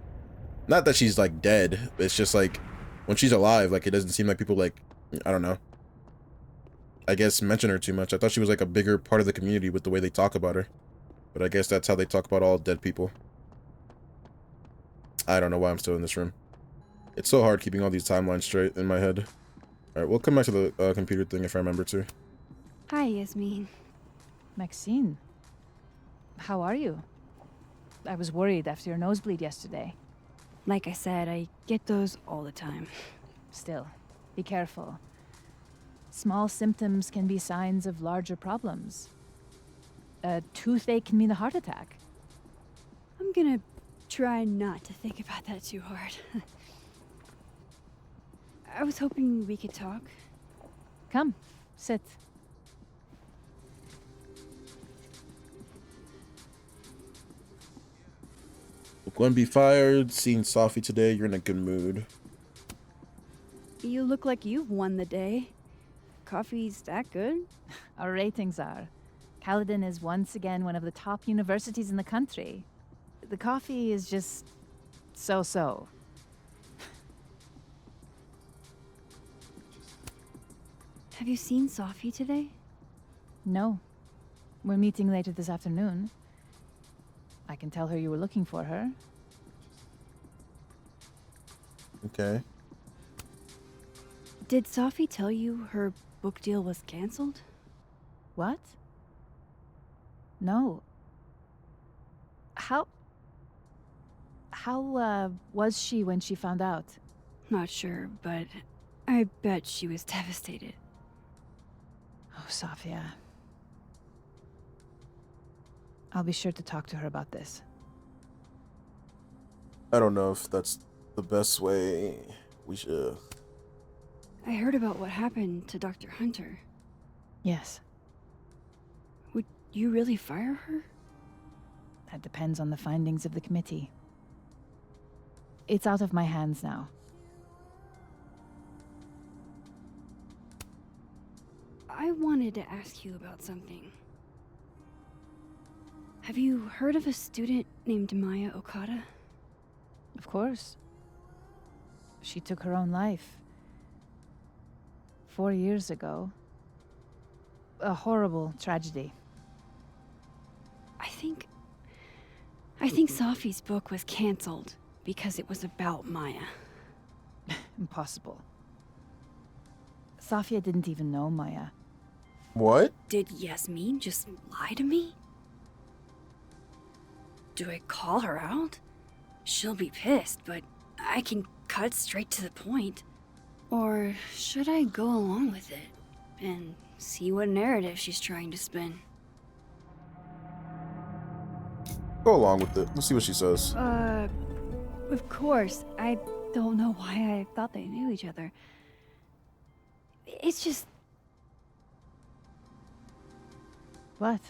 Not that she's like dead. It's just like when she's alive, like it doesn't seem like people like, I don't know, I guess mention her too much. I thought she was like a bigger part of the community with the way they talk about her. But I guess that's how they talk about all dead people. I don't know why I'm still in this room. It's so hard keeping all these timelines straight in my head. All right, we'll come back to the computer thing if I remember to. Hi, Yasmin. Maxine, how are you? I was worried after your nosebleed yesterday. Like I said, I get those all the time. Still, be careful. Small symptoms can be signs of larger problems. A toothache can mean a heart attack. I'm gonna try not to think about that too hard. I was hoping we could talk. Come, sit. Gwen be fired. Seeing Safi today, you're in a good mood. You look like you've won the day. Coffee's that good? Our ratings are. Caledon is once again one of the top universities in the country. The coffee is just so-so. Have you seen Safi today? No. We're meeting later this afternoon. I can tell her you were looking for her. Okay. Did Safi tell you her book deal was canceled? What? No. How was she when she found out? Not sure, but I bet she was devastated. Oh, Safia. I'll be sure to talk to her about this. I don't know if that's the best way. We should... I heard about what happened to Dr. Hunter. Yes. Would you really fire her? That depends on the findings of the committee. It's out of my hands now. I wanted to ask you about something. Have you heard of a student named Maya Okada? Of course. She took her own life. 4 years ago. A horrible tragedy. I think Safi's book was canceled. because it was about Maya. Impossible. Safia didn't even know Maya. What? Did Yasmin just lie to me? Do I call her out? She'll be pissed, but I can cut straight to the point. Or should I go along with it and see what narrative she's trying to spin? Go along with it. Let's see what she says. Of course. I don't know why I thought they knew each other. It's just... What?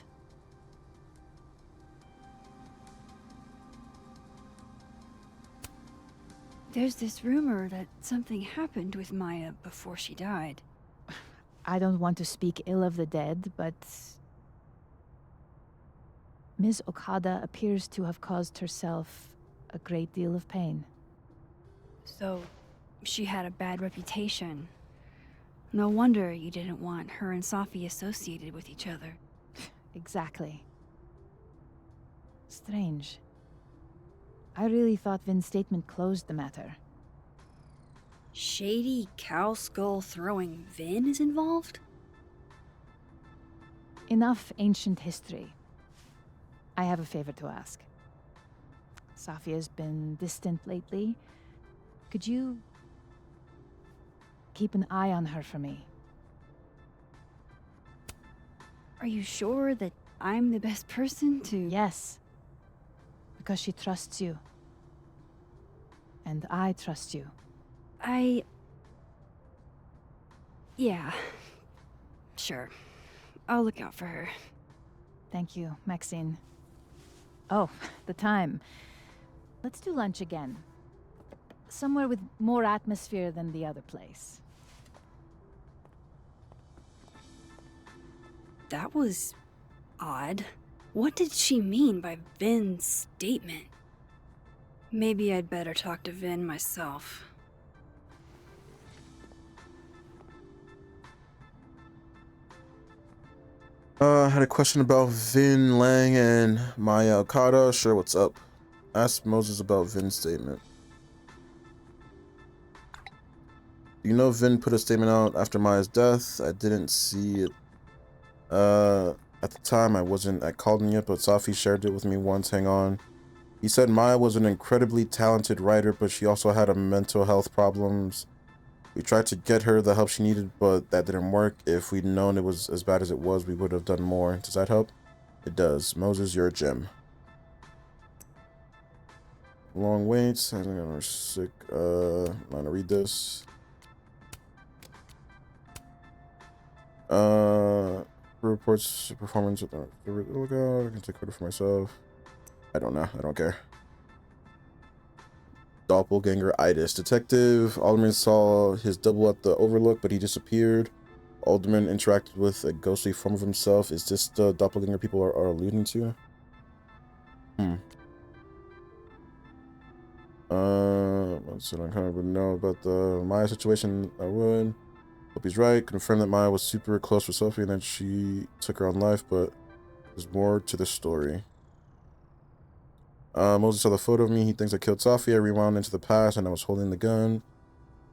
There's this rumor that something happened with Maya before she died. I don't want to speak ill of the dead, but Ms. Okada appears to have caused herself a great deal of pain. So, she had a bad reputation. No wonder you didn't want her and Safi associated with each other. Exactly. Strange. I really thought Vin's statement closed the matter. Shady cow skull throwing Vin is involved? Enough ancient history. I have a favor to ask. Safia's been distant lately. Could you keep an eye on her for me? Are you sure that I'm the best person to... Yes. Because she trusts you. And I trust you. Yeah. Sure. I'll look out for her. Thank you, Maxine. Oh, the time. Let's do lunch again. Somewhere with more atmosphere than the other place. That was... odd. What did she mean by Vin's statement? Maybe I'd better talk to Vin myself. I had a question about Vin Lang and Maya Okada. Sure, what's up? Ask Moses about Vin's statement. Do you know Vin put a statement out after Maya's death? I didn't see it. At the time, I wasn't at Calden yet, but Safi shared it with me once. Hang on. He said Maya was an incredibly talented writer, but she also had a mental health problems. We tried to get her the help she needed, but that didn't work. If we'd known it was as bad as it was, we would have done more. Does that help? It does. Moses, you're a gem. Long waits. I think I'm sick. I'm gonna read this. Reports performance with the look out. I can take credit for myself. I don't know. I don't care. Doppelganger-itis. Detective Alderman saw his double at the Overlook, but he disappeared. Alderman interacted with a ghostly form of himself. Is this the doppelganger people are alluding to? So I kind of would know about the Maya situation. I would. Hope he's right. Confirm that Maya was super close with Sophie and that she took her own life, but there's more to the story. Moses saw the photo of me. He thinks I killed Safi. I rewound into the past and I was holding the gun.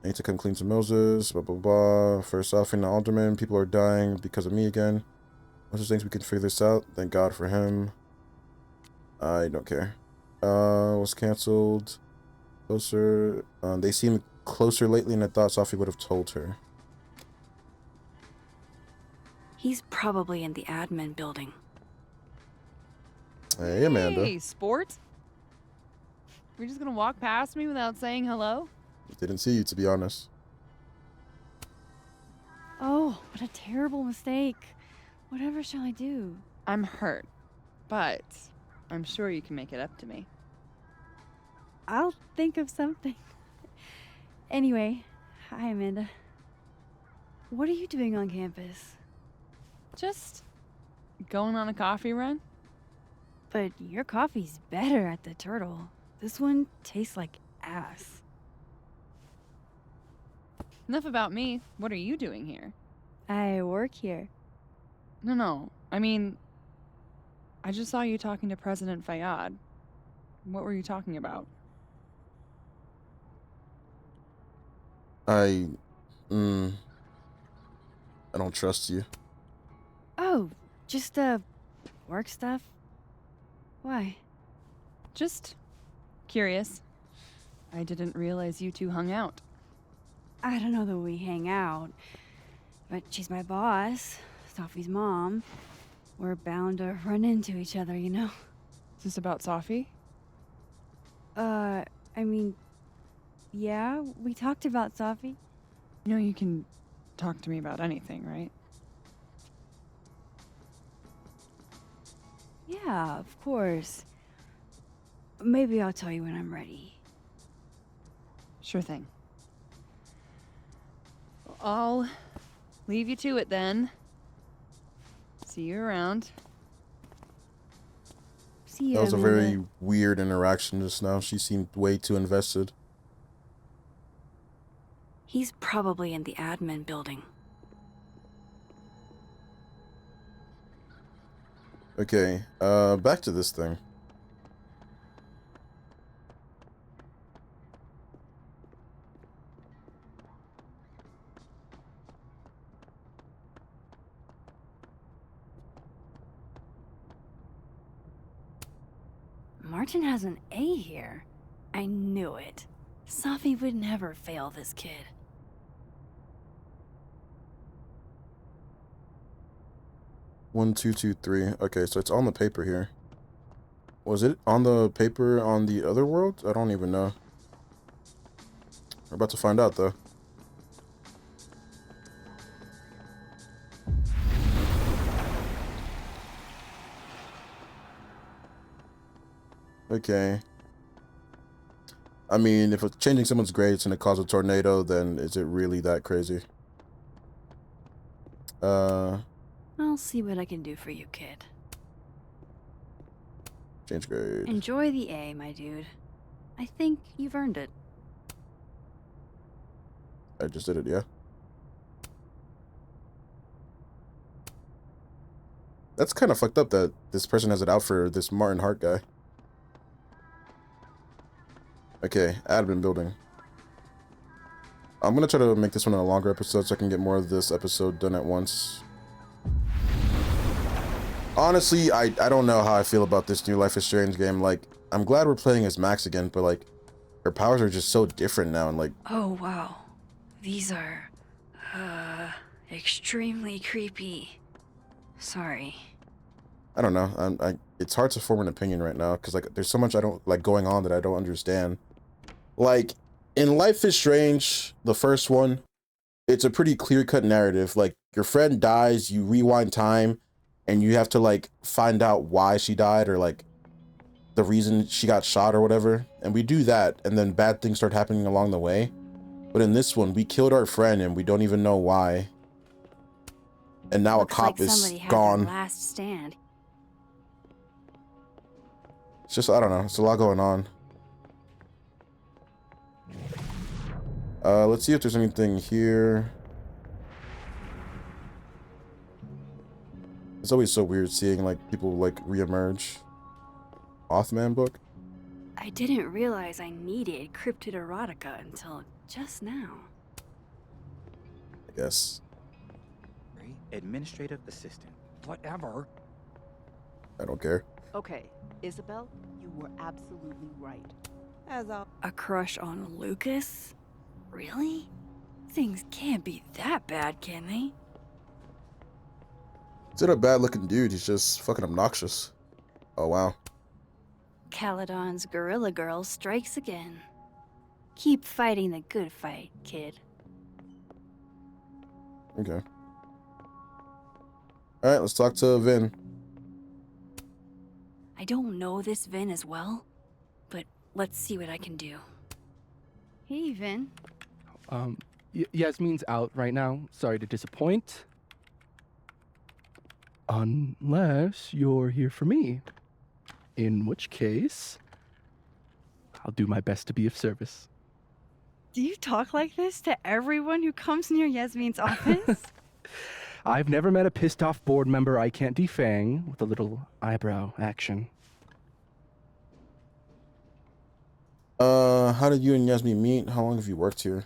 I need to come clean to Moses. Blah, blah, blah. First Safi and the Alderman. People are dying because of me again. Moses thinks we can figure this out. Thank God for him. I don't care. Was canceled. Closer. They seem closer lately and I thought Safi would have told her. He's probably in the admin building. Hey, Amanda. Hey, sport. You're just gonna walk past me without saying hello? Didn't see you, to be honest. Oh, what a terrible mistake. Whatever shall I do? I'm hurt, but I'm sure you can make it up to me. I'll think of something. Anyway, hi, Amanda. What are you doing on campus? Just going on a coffee run? But your coffee's better at the Turtle. This one tastes like ass. Enough about me. What are you doing here? I work here. No. I mean, I just saw you talking to President Fayyad. What were you talking about? I don't trust you. Oh, just, work stuff? Why? Just curious. I didn't realize you two hung out. I don't know that we hang out, but she's my boss, Safi's mom. We're bound to run into each other, you know? Is this about Safi? I mean, yeah, we talked about Safi. You know you can talk to me about anything, right? Yeah, of course. Maybe I'll tell you when I'm ready. Sure thing. Well, I'll leave you to it then. See you around. See That ya, was a Amanda. very weird interaction just now. She seemed way too invested. He's probably in the admin building. Okay, back to this thing. Martin has an A here. I knew it. Safi would never fail this kid. One, two, two, three. Okay, so it's on the paper here. Was it on the paper on the other world? I don't even know. We're about to find out, though. Okay. I mean, if it's changing someone's grades and it causes a tornado, then is it really that crazy? I'll see what I can do for you, kid. Change grade. Enjoy the A, my dude. I think you've earned it. I just did it, yeah. That's kind of fucked up that this person has it out for this Martin Hart guy. Okay, admin building. I'm gonna try to make this one a longer episode so I can get more of this episode done at once. Honestly, I don't know how I feel about this new Life is Strange game. Like, I'm glad we're playing as Max again, but like, her powers are just so different now, and like... Oh, wow. These are, extremely creepy. Sorry. I don't know. It's hard to form an opinion right now, because like, there's so much I don't like going on that I don't understand. Like, in Life is Strange, the first one, it's a pretty clear-cut narrative. Like, your friend dies, you rewind time, and you have to, like, find out why she died, or, like, the reason she got shot or whatever. And we do that, and then bad things start happening along the way. But in this one, we killed our friend, and we don't even know why. And now Looks a cop like is somebody had gone. their last stand. It's just, I don't know, it's a lot going on. Let's see if there's anything here. It's always so weird seeing like people like reemerge. Mothman book? I didn't realize I needed cryptid erotica until just now. I guess. Administrative assistant. Whatever. I don't care. Okay, Isabel, you were absolutely right. A crush on Lucas? Really? Things can't be that bad, can they? He's not a bad looking dude, he's just fucking obnoxious. Oh wow. Caledon's Gorilla Girl strikes again. Keep fighting the good fight, kid. Okay. Alright, let's talk to Vin. I don't know this Vin as well, but let's see what I can do. Hey, Vin. Yasmin's out right now. Sorry to disappoint. Unless you're here for me. In which case, I'll do my best to be of service. Do you talk like this to everyone who comes near Yasmin's office? I've never met a pissed off board member I can't defang with a little eyebrow action. How did you and Yasmin meet? How long have you worked here?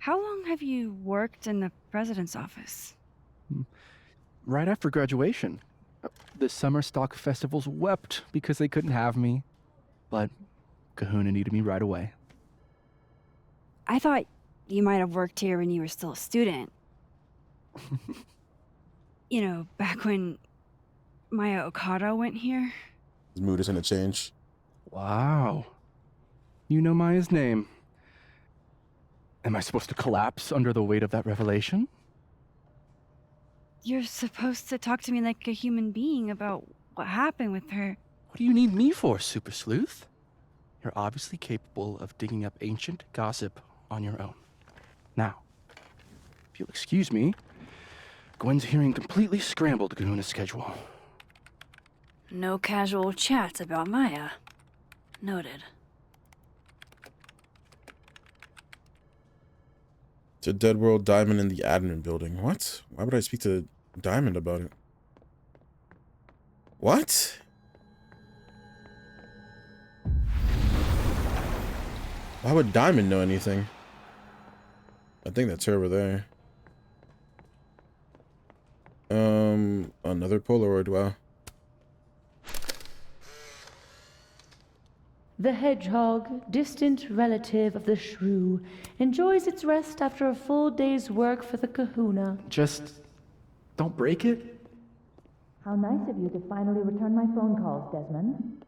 How long have you worked in the president's office? Right after graduation. The summer stock festivals wept because they couldn't have me. But Kahuna needed me right away. I thought you might have worked here when you were still a student. You know, back when Maya Okada went here. His mood is gonna change. Wow. You know Maya's name. Am I supposed to collapse under the weight of that revelation? You're supposed to talk to me like a human being about what happened with her. What do you need me for, Super Sleuth? You're obviously capable of digging up ancient gossip on your own. Now, if you'll excuse me, Gwen's hearing completely scrambled Kahuna's schedule. No casual chats about Maya. Noted. To Dead World Diamond in the admin building. What? Why would I speak to Diamond about it? What? Why would Diamond know anything? I think that's her over there. Another Polaroid, wow. The hedgehog, distant relative of the shrew, enjoys its rest after a full day's work for the kahuna. Just don't break it. How nice of you to finally return my phone calls, Desmond.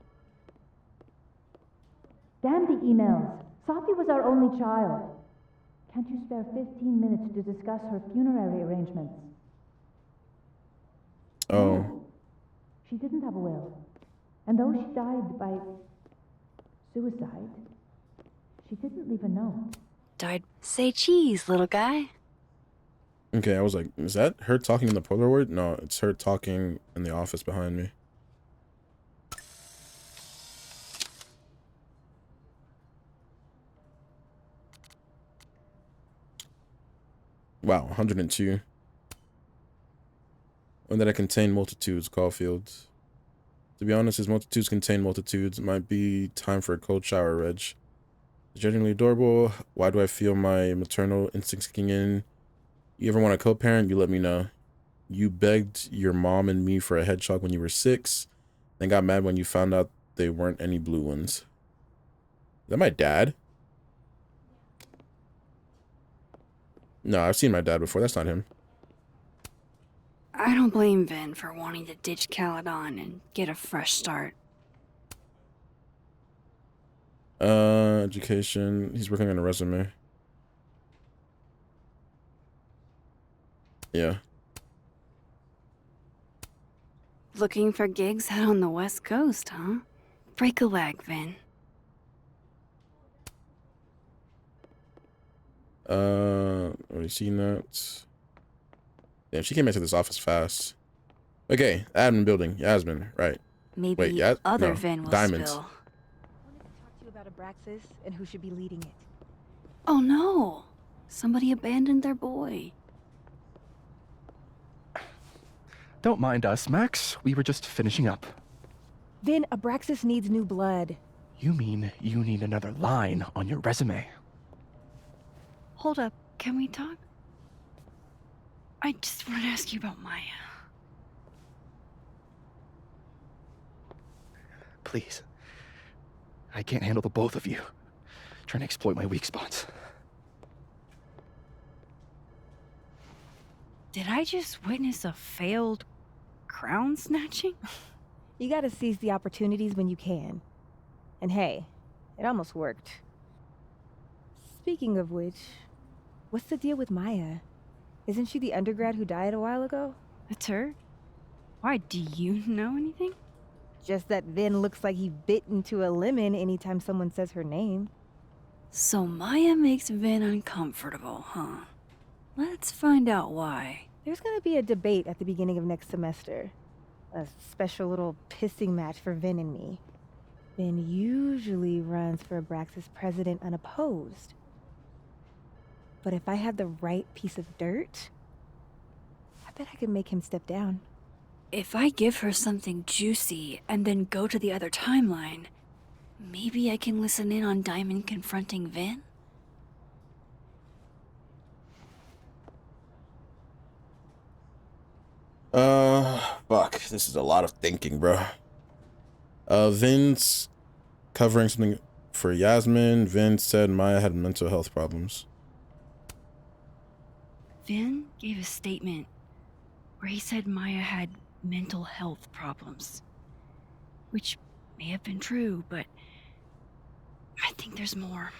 Damn the emails. Safi was our only child. Can't you spare 15 minutes to discuss her funerary arrangements? Oh. No, she didn't have a will. And though she died by suicide, she didn't leave a note. Died. Say cheese, little guy. Okay, I was like, is that her talking in the Polaroid? No, it's her talking in the office behind me. Wow, 102. One that contain multitudes, Caulfield. To be honest, as multitudes contain multitudes, it might be time for a cold shower, Reg. Genuinely adorable. Why do I feel my maternal instincts kicking in? You ever want a co-parent? You let me know. You begged your mom and me for a hedgehog when you were 6, then got mad when you found out they weren't any blue ones. Is that my dad? No, I've seen my dad before. That's not him. I don't blame Vin for wanting to ditch Caledon and get a fresh start. Education. He's working on a resume. Yeah. Looking for gigs out on the West Coast, huh? Break a leg, Vin. Already seen that. Damn, she came into this office fast. Okay, admin building, Yasmin, right. Maybe Wait, other no, Vin will Diamonds. spill. I wanted to talk to you about Abraxas and who should be leading it. Oh no! Somebody abandoned their boy. Don't mind us, Max. We were just finishing up. Vin, Abraxas needs new blood. You mean you need another line on your resume? Hold up, can we talk? I just want to ask you about Maya. Please. I can't handle the both of you. Trying to exploit my weak spots. Did I just witness a failed crown snatching? You gotta seize the opportunities when you can. And hey, it almost worked. Speaking of which, what's the deal with Maya? Isn't she the undergrad who died a while ago? That's her? Why, do you know anything? Just that Vin looks like he bit into a lemon anytime someone says her name. So Maya makes Vin uncomfortable, huh? Let's find out why. There's gonna be a debate at the beginning of next semester. A special little pissing match for Vin and me. Vin usually runs for Abraxas president unopposed. But if I had the right piece of dirt, I bet I could make him step down. If I give her something juicy and then go to the other timeline, maybe I can listen in on Diamond confronting Vin? Fuck. This is a lot of thinking, bro. Vince covering something for Yasmin. Vince said Maya had mental health problems. Vin gave a statement where he said Maya had mental health problems. Which may have been true, but I think there's more.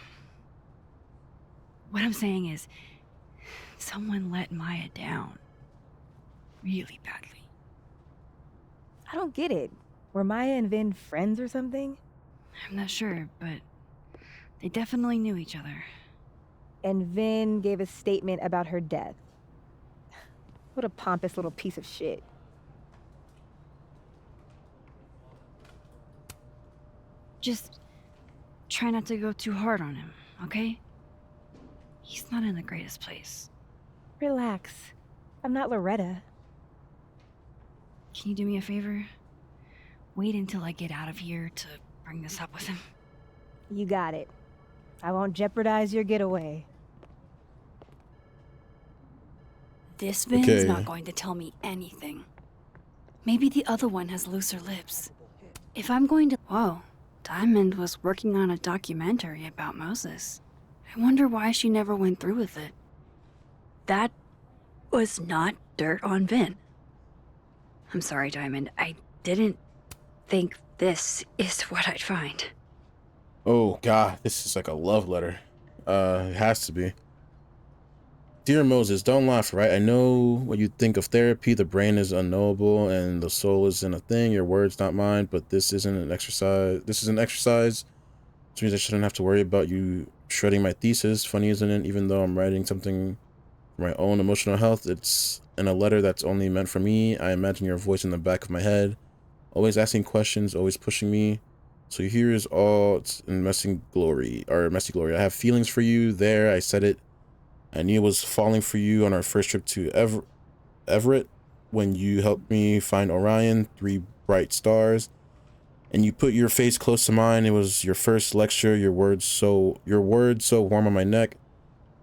What I'm saying is, someone let Maya down. Really badly. I don't get it. Were Maya and Vin friends or something? I'm not sure, but they definitely knew each other. And Vin gave a statement about her death. What a pompous little piece of shit. Just try not to go too hard on him, okay? He's not in the greatest place. Relax. I'm not Loretta. Can you do me a favor? Wait until I get out of here to bring this up with him. You got it. I won't jeopardize your getaway. This Vin's not going to tell me anything. Maybe the other one has looser lips. If I'm going to... Whoa, Diamond was working on a documentary about Moses. I wonder why she never went through with it. That was not dirt on Vin. I'm sorry, Diamond. I didn't think this is what I'd find. Oh god, this is like a love letter. It has to be. Dear Moses, don't laugh, right? I know what you think of therapy. The brain is unknowable and the soul isn't a thing. Your words, not mine, but this isn't an exercise. This is an exercise, which means I shouldn't have to worry about you shredding my thesis. Funny, isn't it? Even though I'm writing something for my own emotional health, it's in a letter that's only meant for me. I imagine your voice in the back of my head, always asking questions, always pushing me. So here is all in messy glory. I have feelings for you there. I said it. I knew it was falling for you on our first trip to Everett when you helped me find Orion, 3 bright stars, and you put your face close to mine. It was your first lecture. Your words so warm on my neck.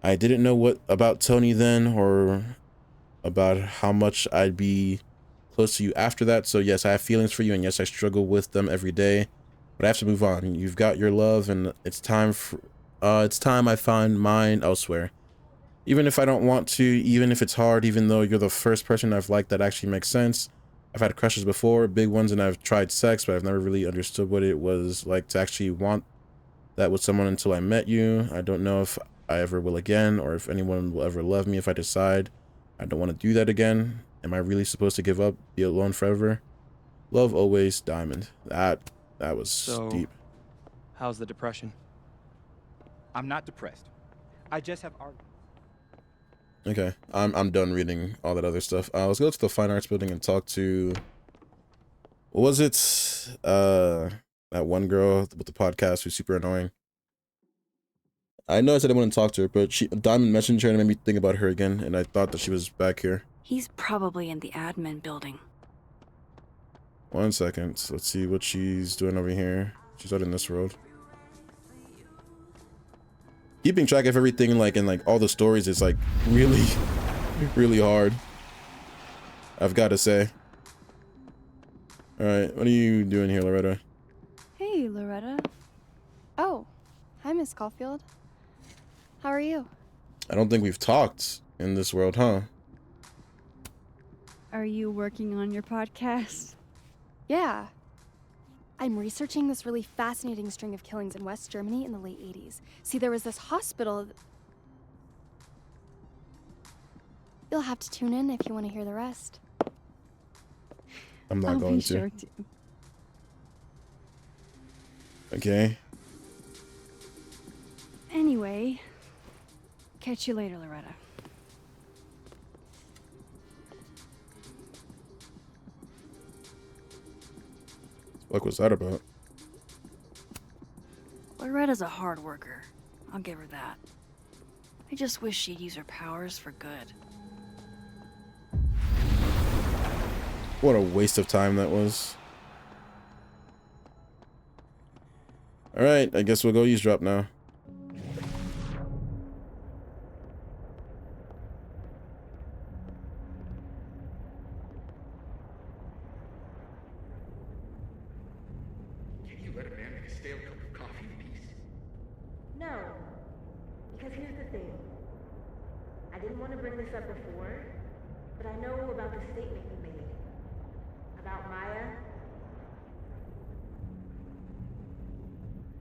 I didn't know what about Tony then, or about how much I'd be close to you after that. So yes, I have feelings for you, and yes, I struggle with them every day, but I have to move on. You've got your love, and it's time I find mine elsewhere. Even if I don't want to, even if it's hard, even though you're the first person I've liked that actually makes sense. I've had crushes before, big ones, and I've tried sex, but I've never really understood what it was like to actually want that with someone until I met you. I don't know if I ever will again, or if anyone will ever love me if I decide I don't want to do that again. Am I really supposed to give up, be alone forever? Love always, Diamond. That was deep. How's the depression? I'm not depressed. I just have art. Okay, I'm done reading all that other stuff. Let's go to the fine arts building and talk to, what was it? That one girl with the podcast who's super annoying. I know I said I wouldn't talk to her, but Diamond messaged her and it made me think about her again, and I thought that she was back here. He's probably in the admin building. 1 second. Let's see what she's doing over here. She's out in this road. Keeping track of everything, like, and like all the stories is like really, really hard, I've got to say. All right, what are you doing here, Loretta? Hey, Loretta. Oh, hi, Miss Caulfield. How are you? I don't think we've talked in this world, huh? Are you working on your podcast? Yeah. I'm researching this really fascinating string of killings in West Germany in the late 80s. See, there was this hospital... You'll have to tune in if you want to hear the rest. I'm not going to. Sure to. Okay. Anyway, catch you later, Loretta. What was that about? Loretta's a hard worker. I'll give her that. I just wish she'd use her powers for good. What a waste of time that was. Alright, I guess we'll go eavesdrop now. a stale cup of coffee in peace? No. Because here's the thing. I didn't want to bring this up before, but I know about the statement you made. About Maya.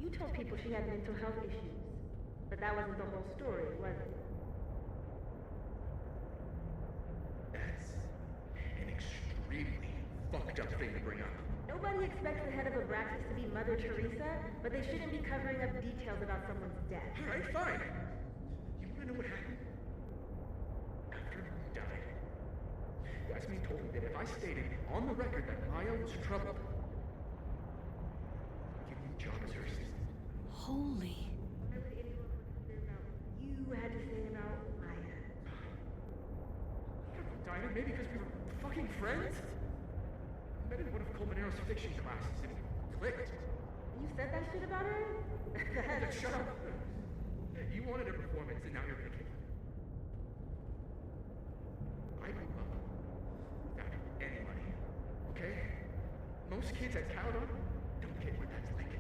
You told people she had mental health issues, but that wasn't the whole story, was it? That's an extremely fucked up thing to bring up. Nobody expects the head of Abraxas to be Mother Teresa, but they shouldn't be covering up details about someone's death. Alright, fine. You wanna know what happened? After he died, Yasmin told me that if I stated on the record that Maya was troubled, I'd give me a job as her assistant. Holy. Why would anyone want to hear about what you had to say about Maya? I don't know, Dinah, maybe because we were fucking friends? I met in one of Colmenaro's fiction classes and it clicked. You said that shit about her? Shut up. You wanted a performance and now you're making it. I grew up without any money, okay? Most kids at Caledon don't get what that's like.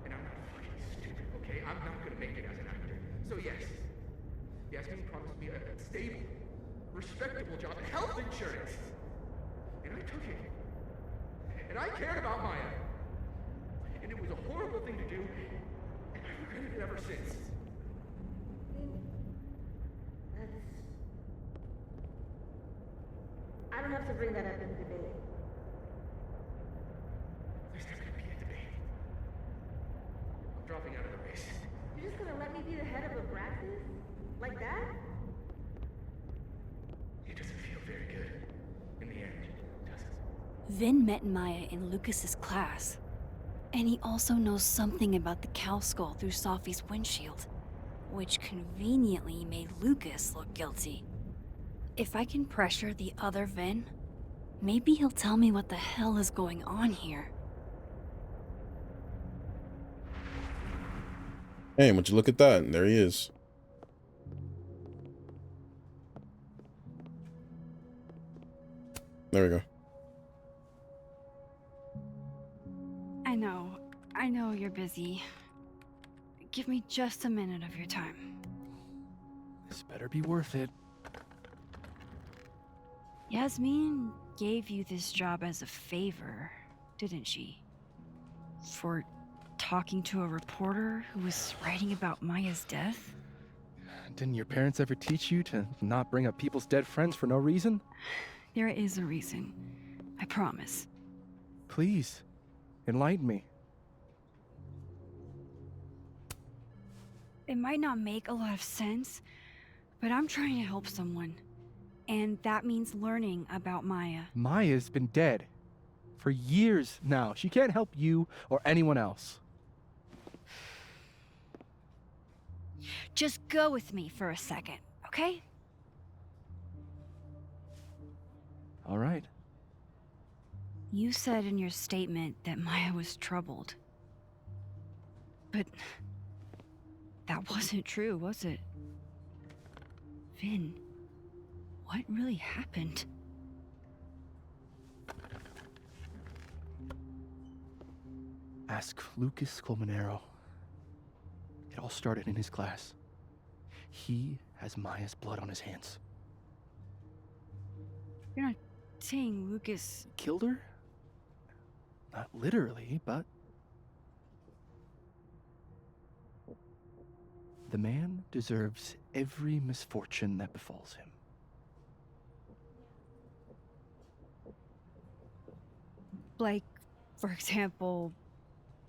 And I'm not fucking stupid, okay? I'm not gonna make it as an actor. So yes, Yasmin promised me a stable, respectable job, health insurance. And I took it. And I cared about Maya. And it was a horrible thing to do, and I regretted it ever since. I don't have to bring that up in the debate. There's not gonna be a debate. I'm dropping out of the race. You're just gonna let me be the head of Abraxas? Like that? It doesn't feel very good in the end, does it? Vin met Maya in Lucas's class. And he also knows something about the cow skull through Safi's windshield, which conveniently made Lucas look guilty. If I can pressure the other Vin, maybe he'll tell me what the hell is going on here. Hey, would you look at that? There he is. There we go. I know you're busy. Give me just a minute of your time. This better be worth it. Yasmin gave you this job as a favor, didn't she? For talking to a reporter who was writing about Maya's death? Didn't your parents ever teach you to not bring up people's dead friends for no reason? There is a reason. I promise. Please, enlighten me. It might not make a lot of sense, but I'm trying to help someone. And that means learning about Maya. Maya's been dead for years now. She can't help you or anyone else. Just go with me for a second, okay? All right. You said in your statement that Maya was troubled. But that wasn't true, was it? Vin, what really happened? Ask Lucas Colmenero. It all started in his class. He has Maya's blood on his hands. You're not saying Lucas Killed her? Not literally, but... The man deserves every misfortune that befalls him. Like, for example,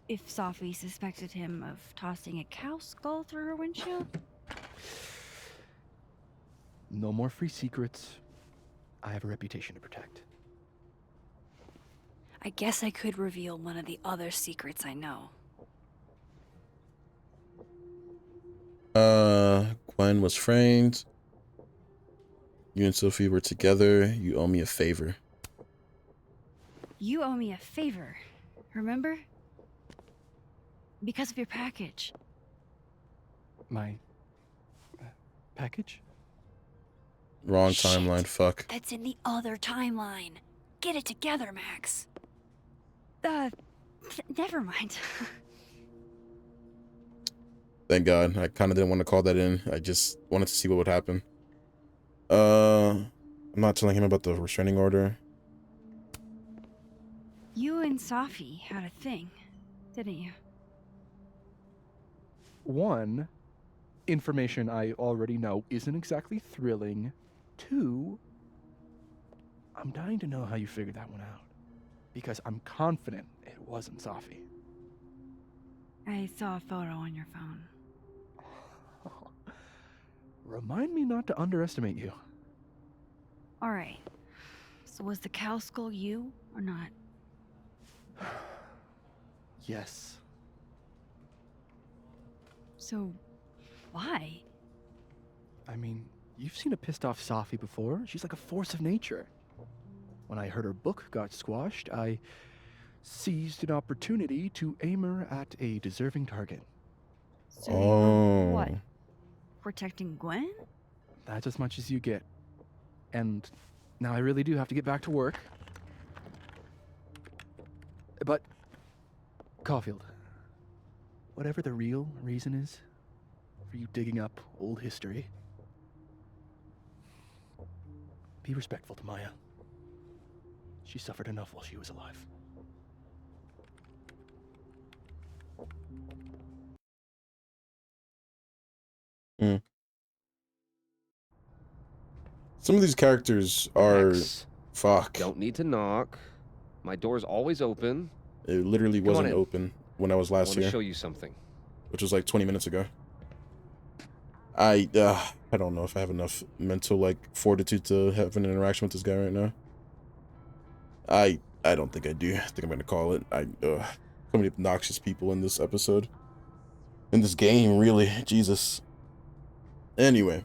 if Safi suspected him of tossing a cow skull through her windshield? No more free secrets. I have a reputation to protect. I guess I could reveal one of the other secrets I know. Gwen was framed. You and Sophie were together. You owe me a favor. You owe me a favor, remember? Because of your package. My... package? Wrong Shit. timeline, fuck. That's in the other timeline. Get it together, Max. Never mind. Thank God. I kind of didn't want to call that in. I just wanted to see what would happen. I'm not telling him about the restraining order. You and Safi had a thing, didn't you? One, information I already know isn't exactly thrilling. Two, I'm dying to know how you figured that one out. Because I'm confident it wasn't Safi. I saw a photo on your phone. Remind me not to underestimate you. Alright. So was the cow skull you, or not? Yes. So, why? I mean, you've seen a pissed off Safi before. She's like a force of nature. When I heard her book got squashed, I seized an opportunity to aim her at a deserving target. So you were what? Protecting Gwen? That's as much as you get. And now I really do have to get back to work. But, Caulfield, whatever the real reason is for you digging up old history, be respectful to Maya. She suffered enough while she was alive. Some of these characters are... Fuck. Don't need to knock. My door's always open. It literally wasn't open when I was last here. I want to here. show you something. Which was like 20 minutes ago. I don't know if I have enough mental like fortitude to have an interaction with this guy right now. I don't think I do. I think I'm gonna call it. So many obnoxious people in this episode. In this game, really. Jesus. Anyway.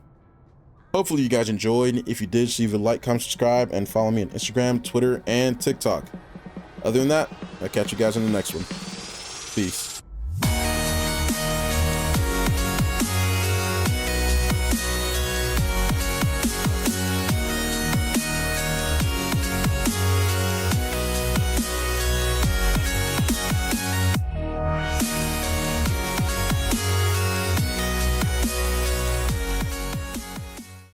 Hopefully you guys enjoyed. If you did, leave a like, comment, subscribe, and follow me on Instagram, Twitter, and TikTok. Other than that, I'll catch you guys in the next one. Peace.